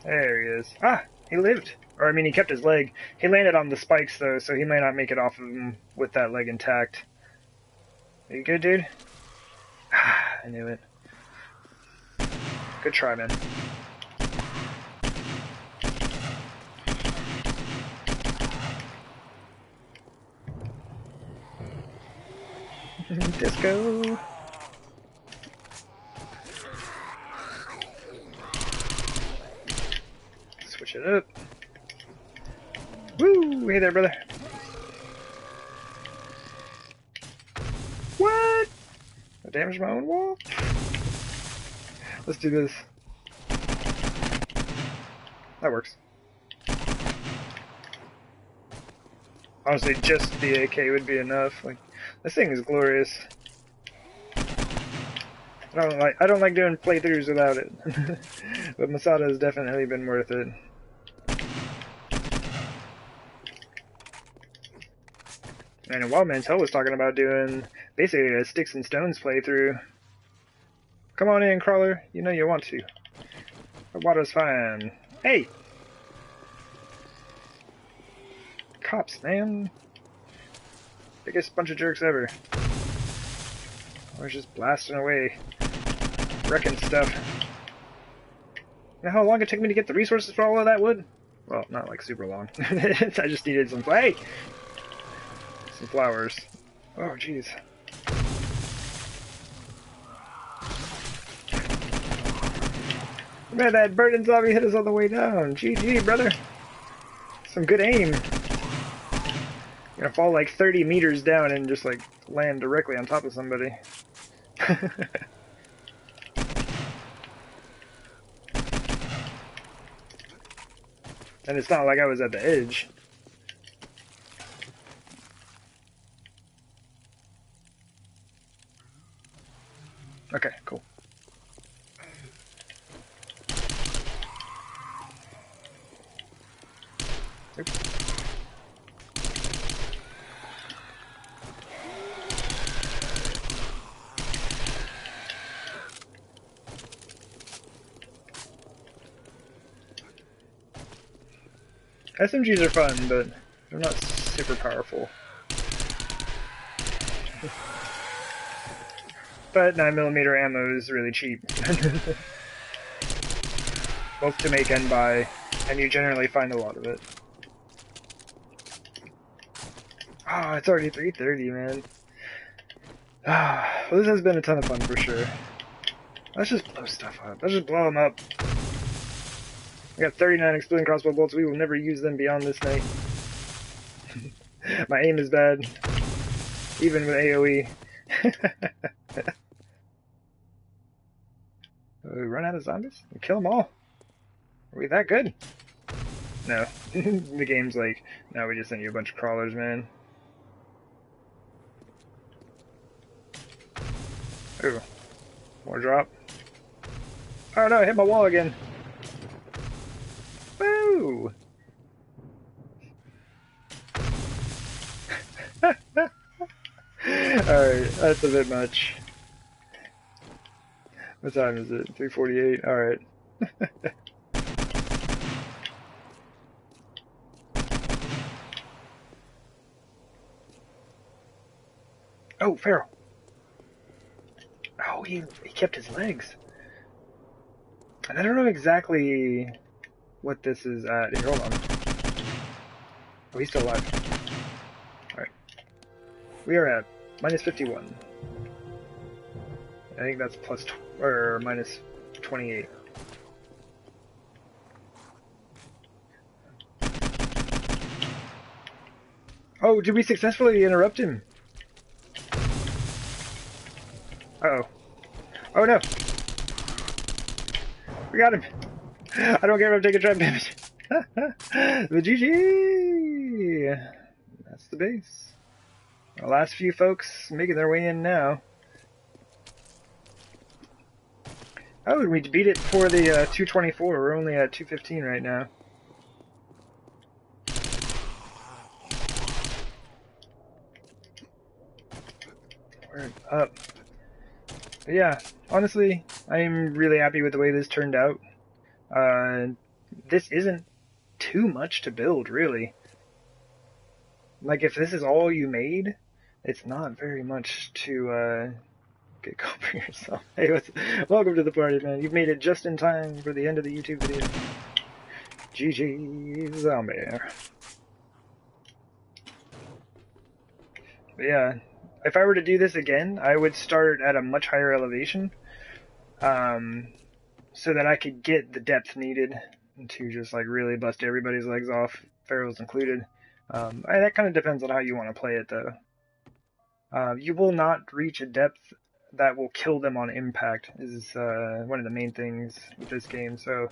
There he is. Ah, he lived. Or, I mean, he kept his leg. He landed on the spikes, though, so he may not make it off of him with that leg intact. Are you good, dude? Ah, I knew it. Good try, man. Disco! Switch it up. Woo! Hey there, brother. What? I damaged my own wall? Let's do this. That works. Honestly, just the AK would be enough. Like, this thing is glorious. I don't like doing playthroughs without it. But Masada has definitely been worth it. And Wildman's Hell was talking about doing basically a Sticks and Stones playthrough. Come on in, Crawler. You know you want to. The water's fine. Hey! Cops, man. Biggest bunch of jerks ever. We're just blasting away. Wrecking stuff. You know how long it took me to get the resources for all of that wood? Well, not like super long. I just needed some... Hey! Some flowers. Oh, jeez. Man, that burning zombie hit us on the way down. GG, brother. Some good aim. You're gonna fall like 30 meters down and just like land directly on top of somebody. And it's not like I was at the edge. Okay, cool. Oops. SMGs are fun, but they're not super powerful. But 9mm ammo is really cheap. Both to make and buy, and you generally find a lot of it. Ah, oh, it's already 3:30, man. Ah, well, this has been a ton of fun for sure. Let's just blow stuff up. Let's just blow them up. I got 39 exploding crossbow bolts. We will never use them beyond this night. My aim is bad, even with AoE. We run out of zombies? We kill them all? Are we that good? No. The game's like, no, we just sent you a bunch of crawlers, man. Ooh. More drop. Oh no, I hit my wall again. Woo! Alright, that's a bit much. What time is it? 3:48? Alright. Oh, Pharaoh! Oh, he kept his legs. And I don't know exactly what this is at. Here, hold on. Oh, he's still alive. Alright. We are at minus 51. I think that's plus or minus 28. Oh, did we successfully interrupt him? Uh-oh. Oh no! We got him! I don't care if I'm taking trap damage. The GG! That's the base. The last few folks making their way in now. Oh, we beat it for the 224. We're only at 215 right now. We're up. But yeah, honestly, I'm really happy with the way this turned out. This isn't too much to build, really. Like, if this is all you made, it's not very much to get going for yourself. Hey, welcome to the party, man. You've made it just in time for the end of the YouTube video. GG zombie. But yeah, if I were to do this again, I would start at a much higher elevation, so that I could get the depth needed to just like really bust everybody's legs off, Pharaohs included. That kind of depends on how you want to play it, though. You will not reach a depth that will kill them on impact, is one of the main things with this game. So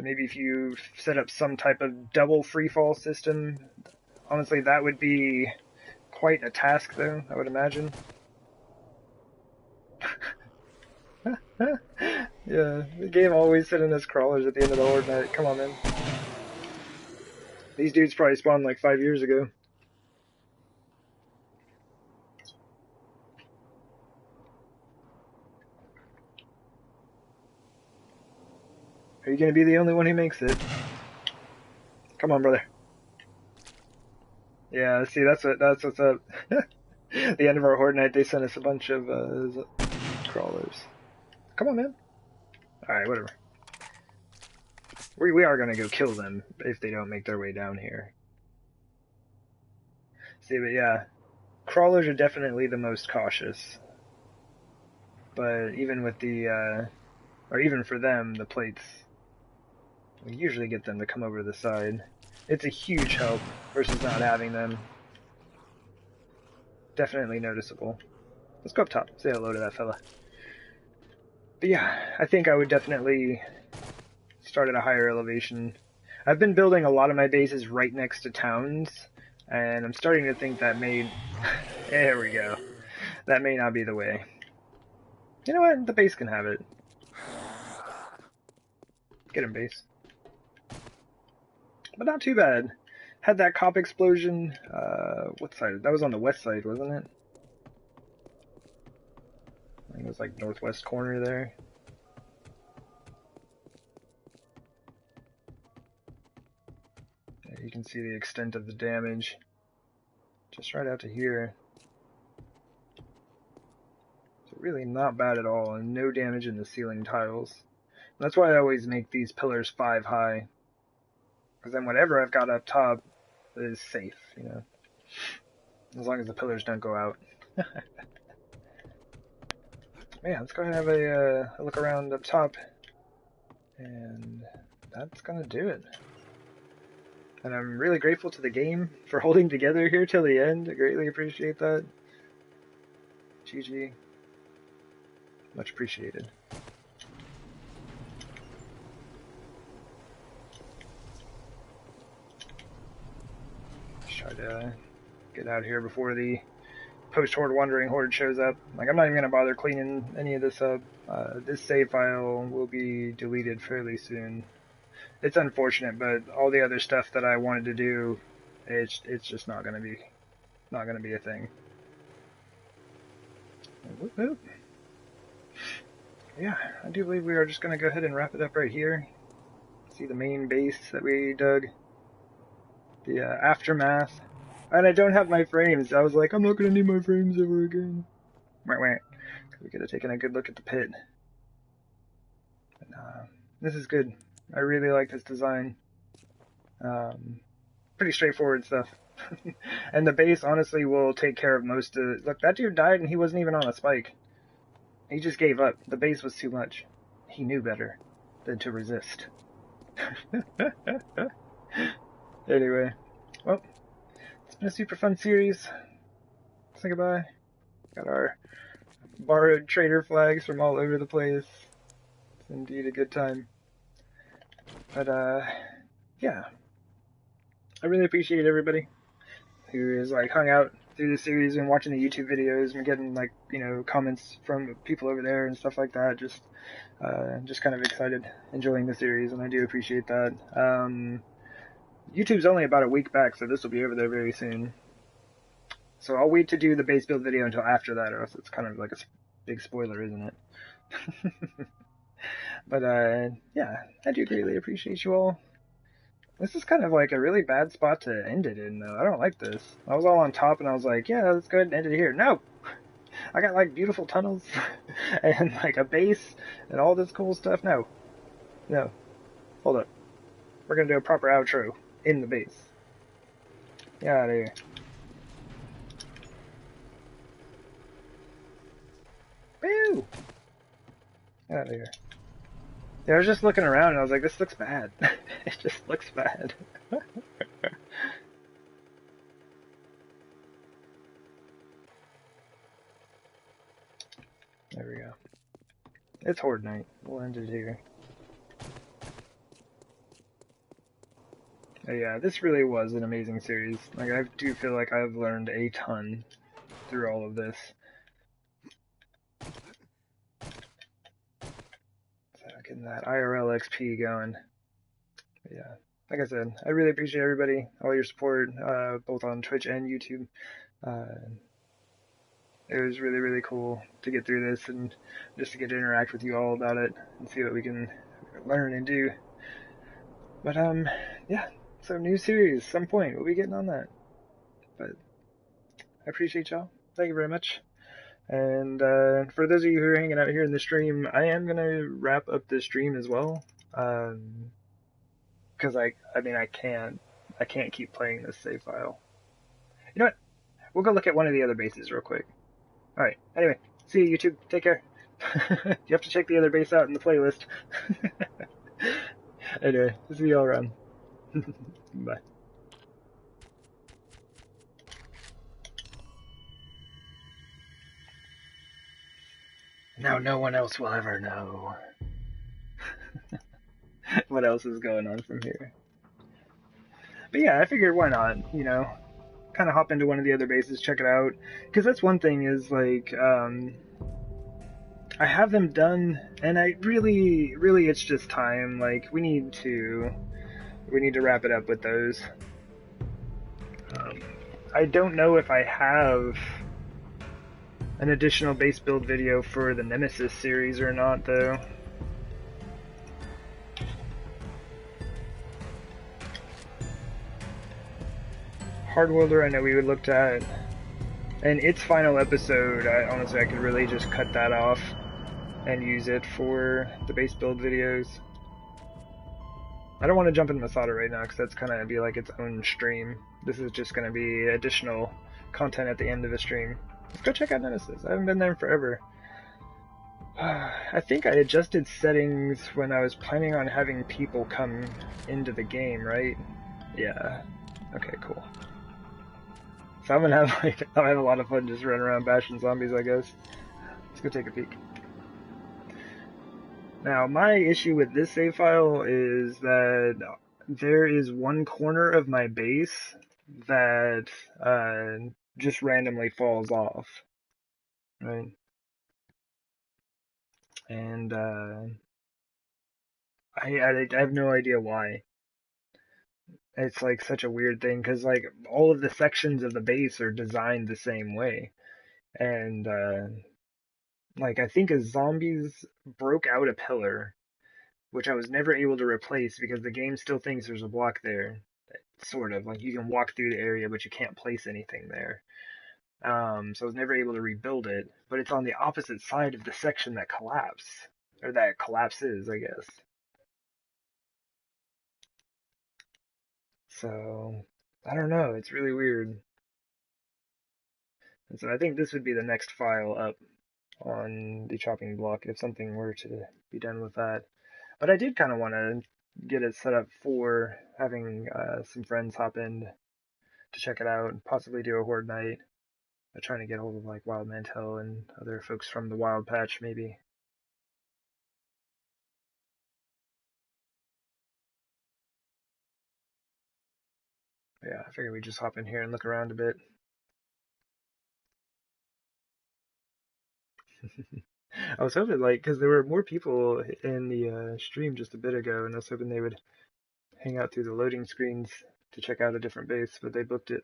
maybe if you set up some type of double freefall system, honestly, that would be quite a task, though, I would imagine. Yeah, the game always sending us crawlers at the end of the Horde Night. Come on, man. These dudes probably spawned like 5 years ago. Are you gonna be the only one who makes it? Come on, brother. Yeah, see, that's what's up. At the end of our Horde Night, they sent us a bunch of crawlers. Come on, man. Alright, whatever. We are gonna go kill them if they don't make their way down here. See, but yeah, crawlers are definitely the most cautious. But even with the, or even for them, the plates, we usually get them to come over the side. It's a huge help versus not having them. Definitely noticeable. Let's go up top, say hello to that fella. But yeah, I think I would definitely start at a higher elevation. I've been building a lot of my bases right next to towns, and I'm starting to think that may... There we go. That may not be the way. You know what? The base can have it. Get him, base. But not too bad. Had that cop explosion. What side? That was on the west side, wasn't it? I think it was like northwest corner there. Yeah, you can see the extent of the damage. Just right out to here. So really not bad at all, and no damage in the ceiling tiles. That's why I always make these pillars 5 high. Because then whatever I've got up top is safe, you know. As long as the pillars don't go out. Yeah, let's go ahead and have a look around up top. And that's gonna do it. And I'm really grateful to the game for holding together here till the end. I greatly appreciate that. GG. Much appreciated. Let's try to get out here before the post-Horde Wandering Horde shows up. Like, I'm not even going to bother cleaning any of this up. This save file will be deleted fairly soon. It's unfortunate, but all the other stuff that I wanted to do, it's just not going to be a thing. Whoop, whoop. Yeah, I do believe we are just going to go ahead and wrap it up right here. See the main base that we dug. The aftermath. And I don't have my frames. I was like, I'm not going to need my frames ever again. Wait. We could have taken a good look at the pit. But, this is good. I really like this design. Pretty straightforward stuff. And the base, honestly, will take care of most of it. Look, that dude died and he wasn't even on a spike. He just gave up. The base was too much. He knew better than to resist. Anyway, well, it's been a super fun series. Let's say goodbye. Got our borrowed trader flags from all over the place. It's indeed a good time. But, yeah, I really appreciate everybody who is like hung out through the series and watching the YouTube videos and getting like comments from people over there and stuff like that. Just kind of excited, enjoying the series, and I do appreciate that. YouTube's only about a week back, so this will be over there very soon. So I'll wait to do the base build video until after that, or else it's kind of like a big spoiler, isn't it? But yeah, I do greatly appreciate you all. This is kind of like a really bad spot to end it in, though. I don't like this. I was all on top, and I was like, yeah, let's go ahead and end it here. No! I got like beautiful tunnels, and like a base, and all this cool stuff. No. No. Hold up. We're gonna do a proper outro in the base. Get out of here. Woo! Get out of here. Yeah, I was just looking around and I was like, this looks bad. It just looks bad. There we go. It's Horde Night. We'll end it here. Oh, yeah, this really was an amazing series. Like, I do feel like I've learned a ton through all of this. So getting that IRL XP going. But yeah, like I said, I really appreciate everybody, all your support, both on Twitch and YouTube. It was really, really cool to get through this and just to get to interact with you all about it and see what we can learn and do. But yeah, so new series, some point we'll be getting on that. But I appreciate y'all. Thank you very much. And for those of you who are hanging out here in the stream, I am gonna wrap up this stream as well. Because I mean I can't keep playing this save file. You know what? We'll go look at one of the other bases real quick. All right. Anyway, see you, YouTube. Take care. You have to check the other base out in the playlist. Anyway, see you all around. Bye. Now no one else will ever know what else is going on from here. But yeah, I figured why not, kind of hop into one of the other bases, check it out. Because that's one thing is like, I have them done, and I really, it's just time. Like, we need to wrap it up with those. I don't know if I have an additional base build video for the Nemesis series or not, though. Hardwelder, I know we looked at, and its final episode, honestly, I could really just cut that off and use it for the base build videos. I don't want to jump in Masada right now because that's kind of be like its own stream. This is just going to be additional content at the end of a stream. Let's go check out Nemesis. I haven't been there in forever. I think I adjusted settings when I was planning on having people come into the game, right? Yeah. Okay, cool. So I'm gonna have I'll have a lot of fun just running around bashing zombies, I guess. Let's go take a peek. Now, my issue with this save file is that there is one corner of my base that just randomly falls off, right? And I have no idea why. It's like such a weird thing because like all of the sections of the base are designed the same way, and like I think as zombies broke out a pillar, which I was never able to replace because the game still thinks there's a block there. Sort of like you can walk through the area, but you can't place anything there. So I was never able to rebuild it, but it's on the opposite side of the section that collapsed, or that collapses, I guess. So I don't know. It's really weird. And so I think this would be the next file up on the chopping block if something were to be done with that. But I did kind of want to get it set up for having some friends hop in to check it out and possibly do a Horde Night. I'm trying to get hold of like Wild Mantel and other folks from the Wild Patch maybe. Yeah, I figured we'd just hop in here and look around a bit. I was hoping, like, because there were more people in the stream just a bit ago, and I was hoping they would hang out through the loading screens to check out a different base, but they booked it.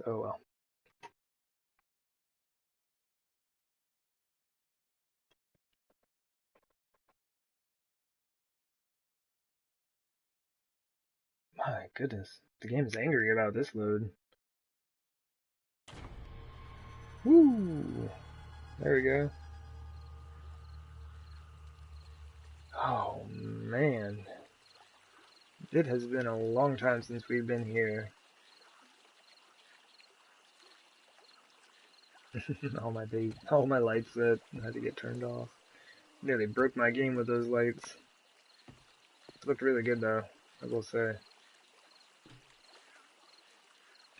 Oh well. My goodness, the game is angry about this load. Woo! There we go. Oh man, it has been a long time since we've been here. all my lights that had to get turned off. Nearly broke my game with those lights. Looked really good though, I will say.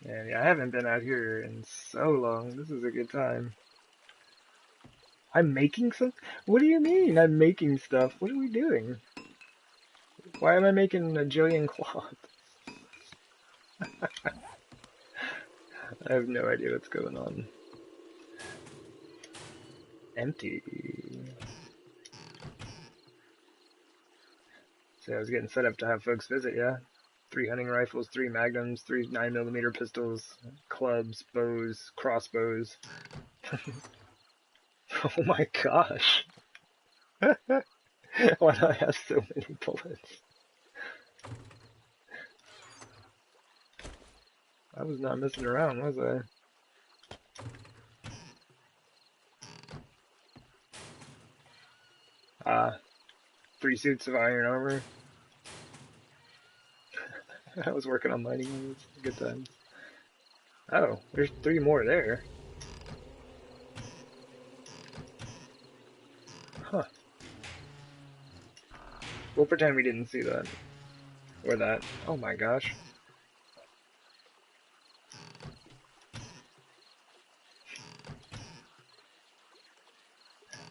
And yeah, I haven't been out here in so long. This is a good time. I'm making some? What do you mean I'm making stuff? What are we doing? Why am I making a jillion cloth? I have no idea what's going on. Empty. So I was getting set up to have folks visit, yeah? 3 hunting rifles, 3 magnums, 3 9mm pistols, clubs, bows, crossbows. Oh my gosh. Why do I have so many bullets? I was not messing around, was I? 3 suits of iron armor. I was working on mining those. Good times. Oh, there's 3 more there. Huh. We'll pretend we didn't see that. Or that. Oh my gosh.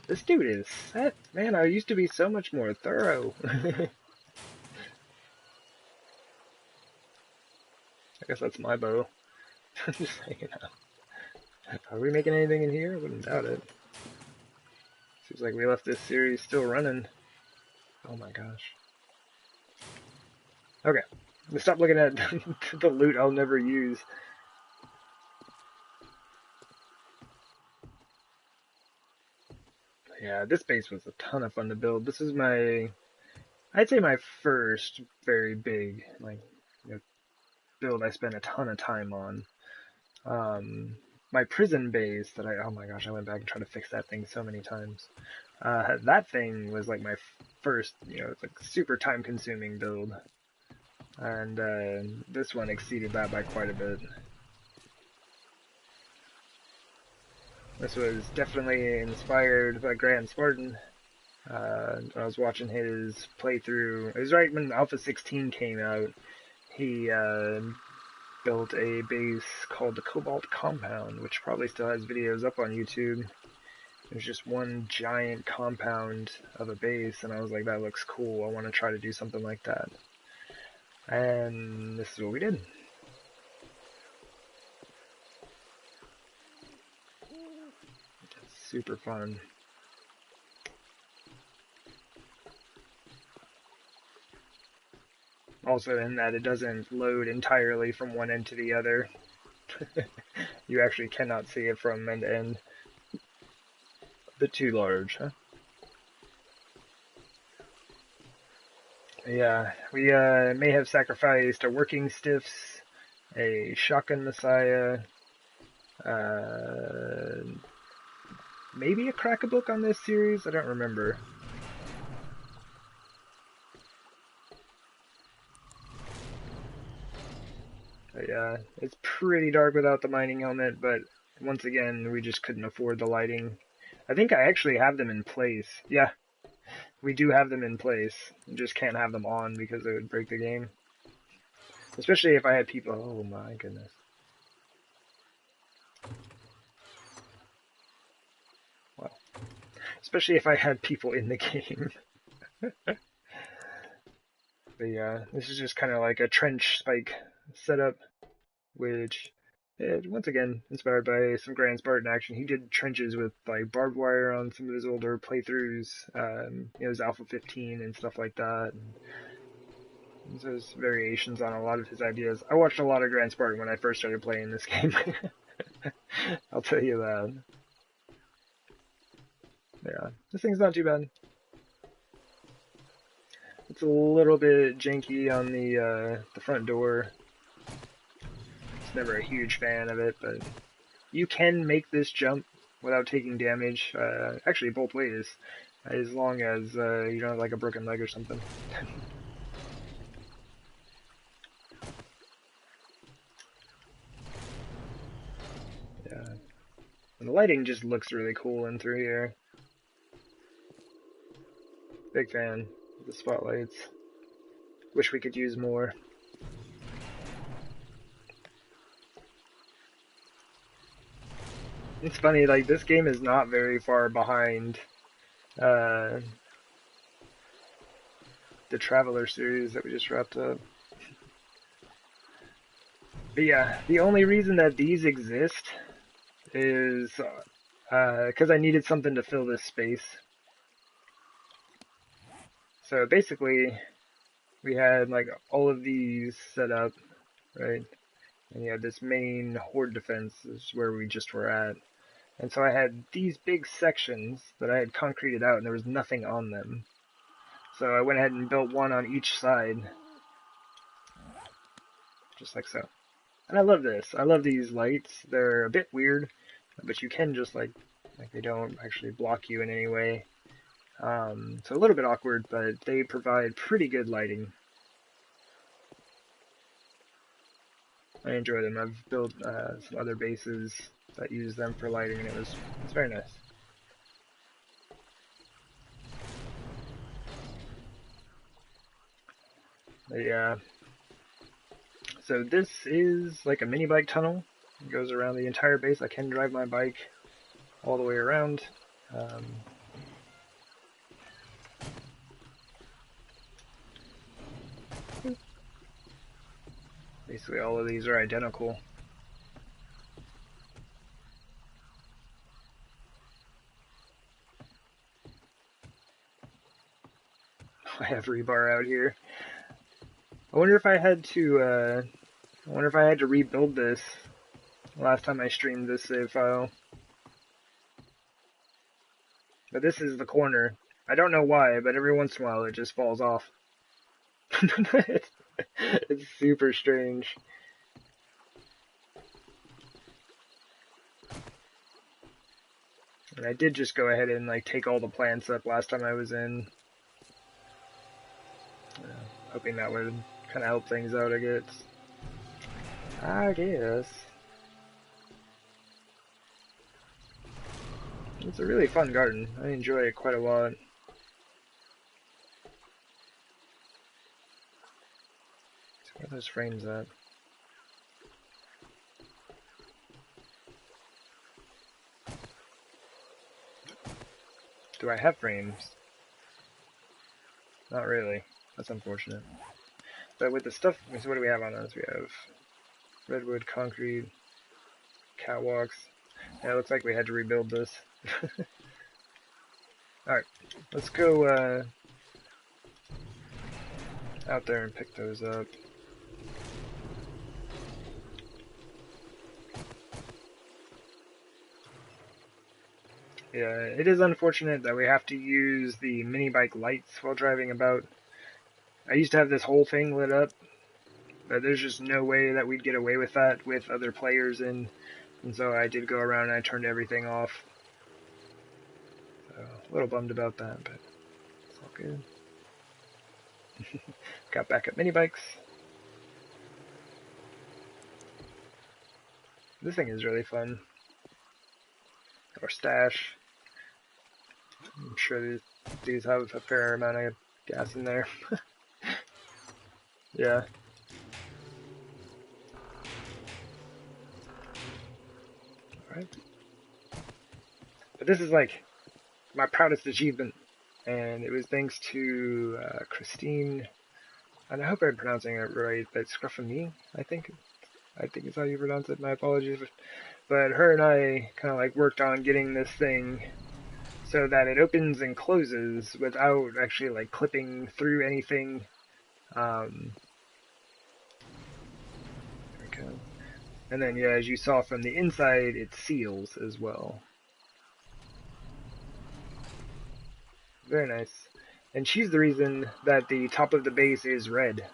This dude is set. Man, I used to be so much more thorough. I guess that's my bow. Just hanging out. Are we making anything in here? I wouldn't doubt it. Seems like we left this series still running. Oh my gosh. Okay. Let's stop looking at the loot I'll never use. Yeah, this base was a ton of fun to build. This is I'd say my first very big, like, build I spent a ton of time on. My prison base that oh my gosh, I went back and tried to fix that thing so many times. That thing was like my first, it's like super time consuming build. And this one exceeded that by quite a bit. This was definitely inspired by Grand Spartan. I was watching his playthrough. It was right when Alpha 16 came out. He built a base called the Cobalt Compound, which probably still has videos up on YouTube. There's just one giant compound of a base, and I was like, that looks cool. I want to try to do something like that. And this is what we did. It's super fun. Also in that it doesn't load entirely from one end to the other. You actually cannot see it from end to end. A bit too large, huh? Yeah, we may have sacrificed a working stiffs, a shotgun messiah, maybe a crack-a-book on this series. I don't remember. But yeah, it's pretty dark without the mining helmet, but once again, we just couldn't afford the lighting. I think I actually have them in place. Yeah, we do have them in place. We just can't have them on because it would break the game. Especially if I had people... Oh my goodness. Well, especially if I had people in the game. But yeah, this is just kind of like a trench spike setup, which, once again, inspired by some Grand Spartan action. He did trenches with like barbed wire on some of his older playthroughs, his Alpha 15 and stuff like that. And there's variations on a lot of his ideas. I watched a lot of Grand Spartan when I first started playing this game. I'll tell you that. Yeah, this thing's not too bad. It's a little bit janky on the front door. It's never a huge fan of it, but you can make this jump without taking damage. Actually, both ways, as long as you don't have like a broken leg or something. Yeah, and the lighting just looks really cool in through here. Big fan of the spotlights. Wish we could use more. It's funny, like, this game is not very far behind the Traveler series that we just wrapped up. But yeah, the only reason that these exist is because I needed something to fill this space. So basically, we had like all of these set up, right? And you had this main Horde Defenses where we just were at. And so I had these big sections that I had concreted out and there was nothing on them. So I went ahead and built one on each side. Just like so. And I love this. I love these lights. They're a bit weird, but you can just like they don't actually block you in any way. So a little bit awkward, but they provide pretty good lighting. I enjoy them. I've built some other bases that use them for lighting, and it's very nice. But yeah. So this is like a mini bike tunnel. It goes around the entire base. I can drive my bike all the way around. Basically all of these are identical. I have rebar out here. I wonder if I had to rebuild this last time I streamed this save file. But this is the corner. I don't know why, but every once in a while it just falls off. It's super strange. And I did just go ahead and like take all the plants up last time I was in. Hoping that would kind of help things out, I guess. It's a really fun garden. I enjoy it quite a lot. So where are those frames at? Do I have frames? Not really. That's unfortunate. But with the stuff, so what do we have on those? We have redwood, concrete, catwalks. Yeah, it looks like we had to rebuild this. Alright, let's go out there and pick those up. Yeah, it is unfortunate that we have to use the mini bike lights while driving about. I used to have this whole thing lit up, but there's just no way that we'd get away with that with other players in, and so I did go around and I turned everything off. So, a little bummed about that, but it's all good. Got backup mini bikes. This thing is really fun. Got our stash. I'm sure these have a fair amount of gas in there. Yeah. Alright. But this is like my proudest achievement, and it was thanks to Christine and I hope I'm pronouncing it right, but Scruffamy, I think is how you pronounce it. My apologies, but her and I kind of like worked on getting this thing so that it opens and closes without actually like clipping through anything. There we go. And then, yeah, as you saw from the inside, it seals as well. Very nice. And she's the reason that the top of the base is red,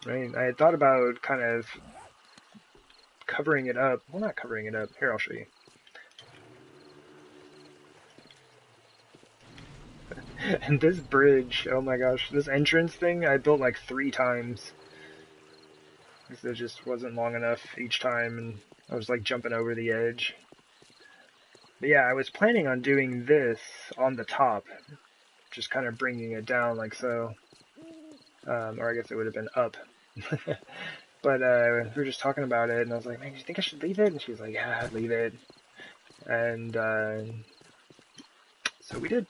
right? I had thought about kind of covering it up. Well, not covering it up. Here, I'll show you. And this bridge, oh my gosh, this entrance thing, I built like 3 times. Because it just wasn't long enough each time, and I was like jumping over the edge. But yeah, I was planning on doing this on the top, just kind of bringing it down like so. Or I guess it would have been up. But we were just talking about it, and I was like, man, do you think I should leave it? And she's like, yeah, I'd leave it. And so we did.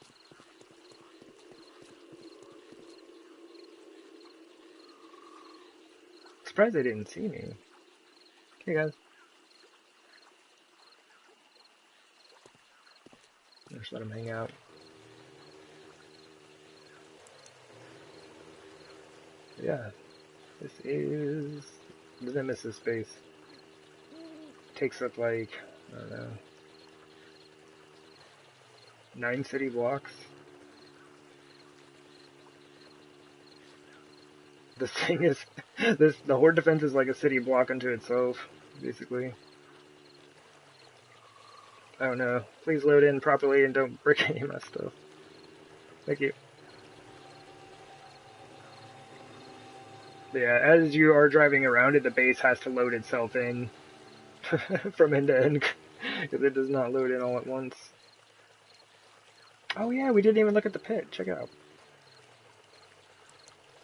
Surprised they didn't see me. Hey guys. Just let them hang out. But yeah, this is the Nemesis space. Takes up like, I don't know, 9 city blocks. This thing is, the Horde Defense is like a city block unto itself, basically. I don't know. Please load in properly and don't break any of my stuff. Thank you. But yeah, as you are driving around it, the base has to load itself in from end to end, because it does not load in all at once. Oh yeah, we didn't even look at the pit. Check it out.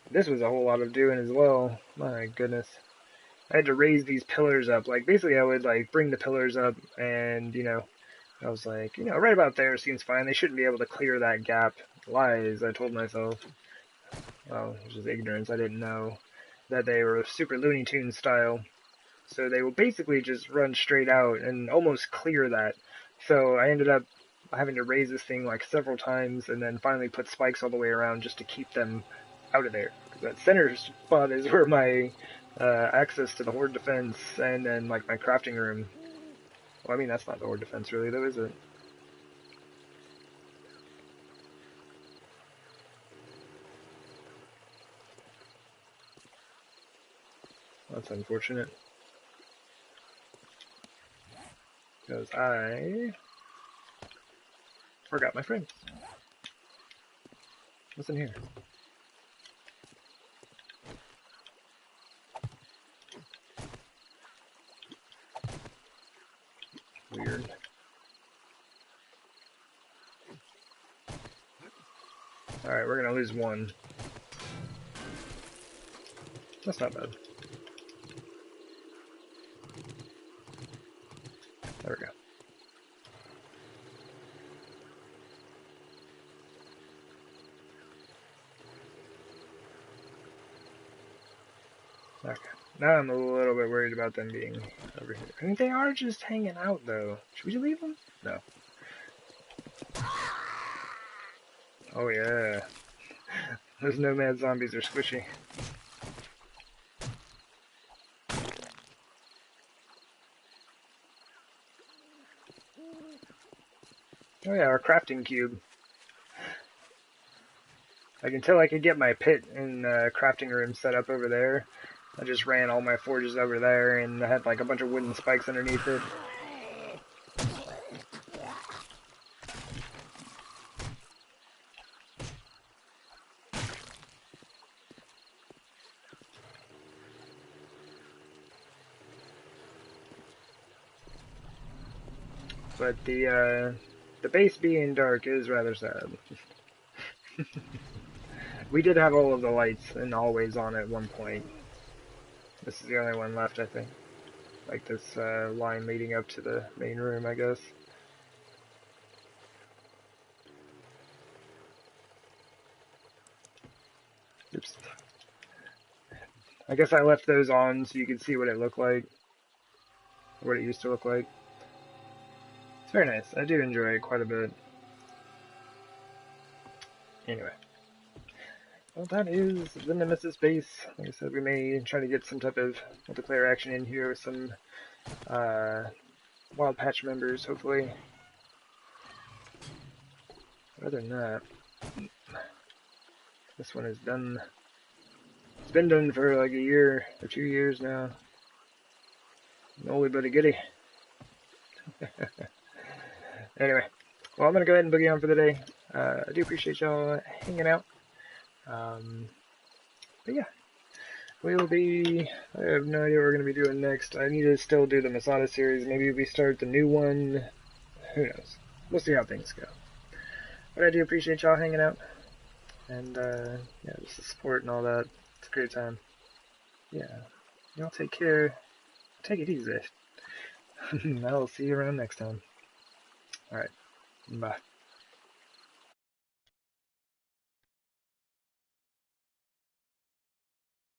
This was a whole lot of doing as well. My goodness. I had to raise these pillars up. Like, basically I would, like, bring the pillars up and, you know, I was like, you know, right about there seems fine. They shouldn't be able to clear that gap. Lies, I told myself. Well, it was just ignorance. I didn't know that they were super Looney Tunes style. So they will basically just run straight out and almost clear that. So I ended up having to raise this thing like several times and then finally put spikes all the way around just to keep them out of there. Because that center spot is where my access to the Horde Defense and then like my crafting room. Well, I mean, that's not the Horde Defense really, though, is it? That's unfortunate. Because I forgot my friends. What's in here? Weird. Alright, we're gonna lose one. That's not bad. There we go. Okay. Now I'm a little bit worried about them being over here. I mean, they are just hanging out, though. Should we leave them? No. Oh, yeah. Those nomad zombies are squishy. Oh, yeah, our crafting cube. Like, until I could get my pit and crafting room set up over there, I just ran all my forges over there, and I had like a bunch of wooden spikes underneath it. But the base being dark is rather sad. We did have all of the lights and always on at one point. This is the only one left, I think. Like this line leading up to the main room, I guess. Oops. I guess I left those on so you could see what it looked like, what it used to look like. It's very nice. I do enjoy it quite a bit. Anyway. Well, that is the Nemesis base. Like I said, we may try to get some type of multiplayer action in here with some Wild Patch members, hopefully. But other than that, this one is done. It's been done for like a year or 2 years now. Nolly buddy goody. Anyway, well, I'm going to go ahead and boogie on for the day. I do appreciate y'all hanging out. But yeah, we'll be, I have no idea what we're going to be doing next. I need to still do the Masada series. Maybe we start the new one. Who knows? We'll see how things go. But I do appreciate y'all hanging out. And, yeah, just the support and all that. It's a great time. Yeah. Y'all take care. Take it easy. I'll see you around next time. Alright. Bye.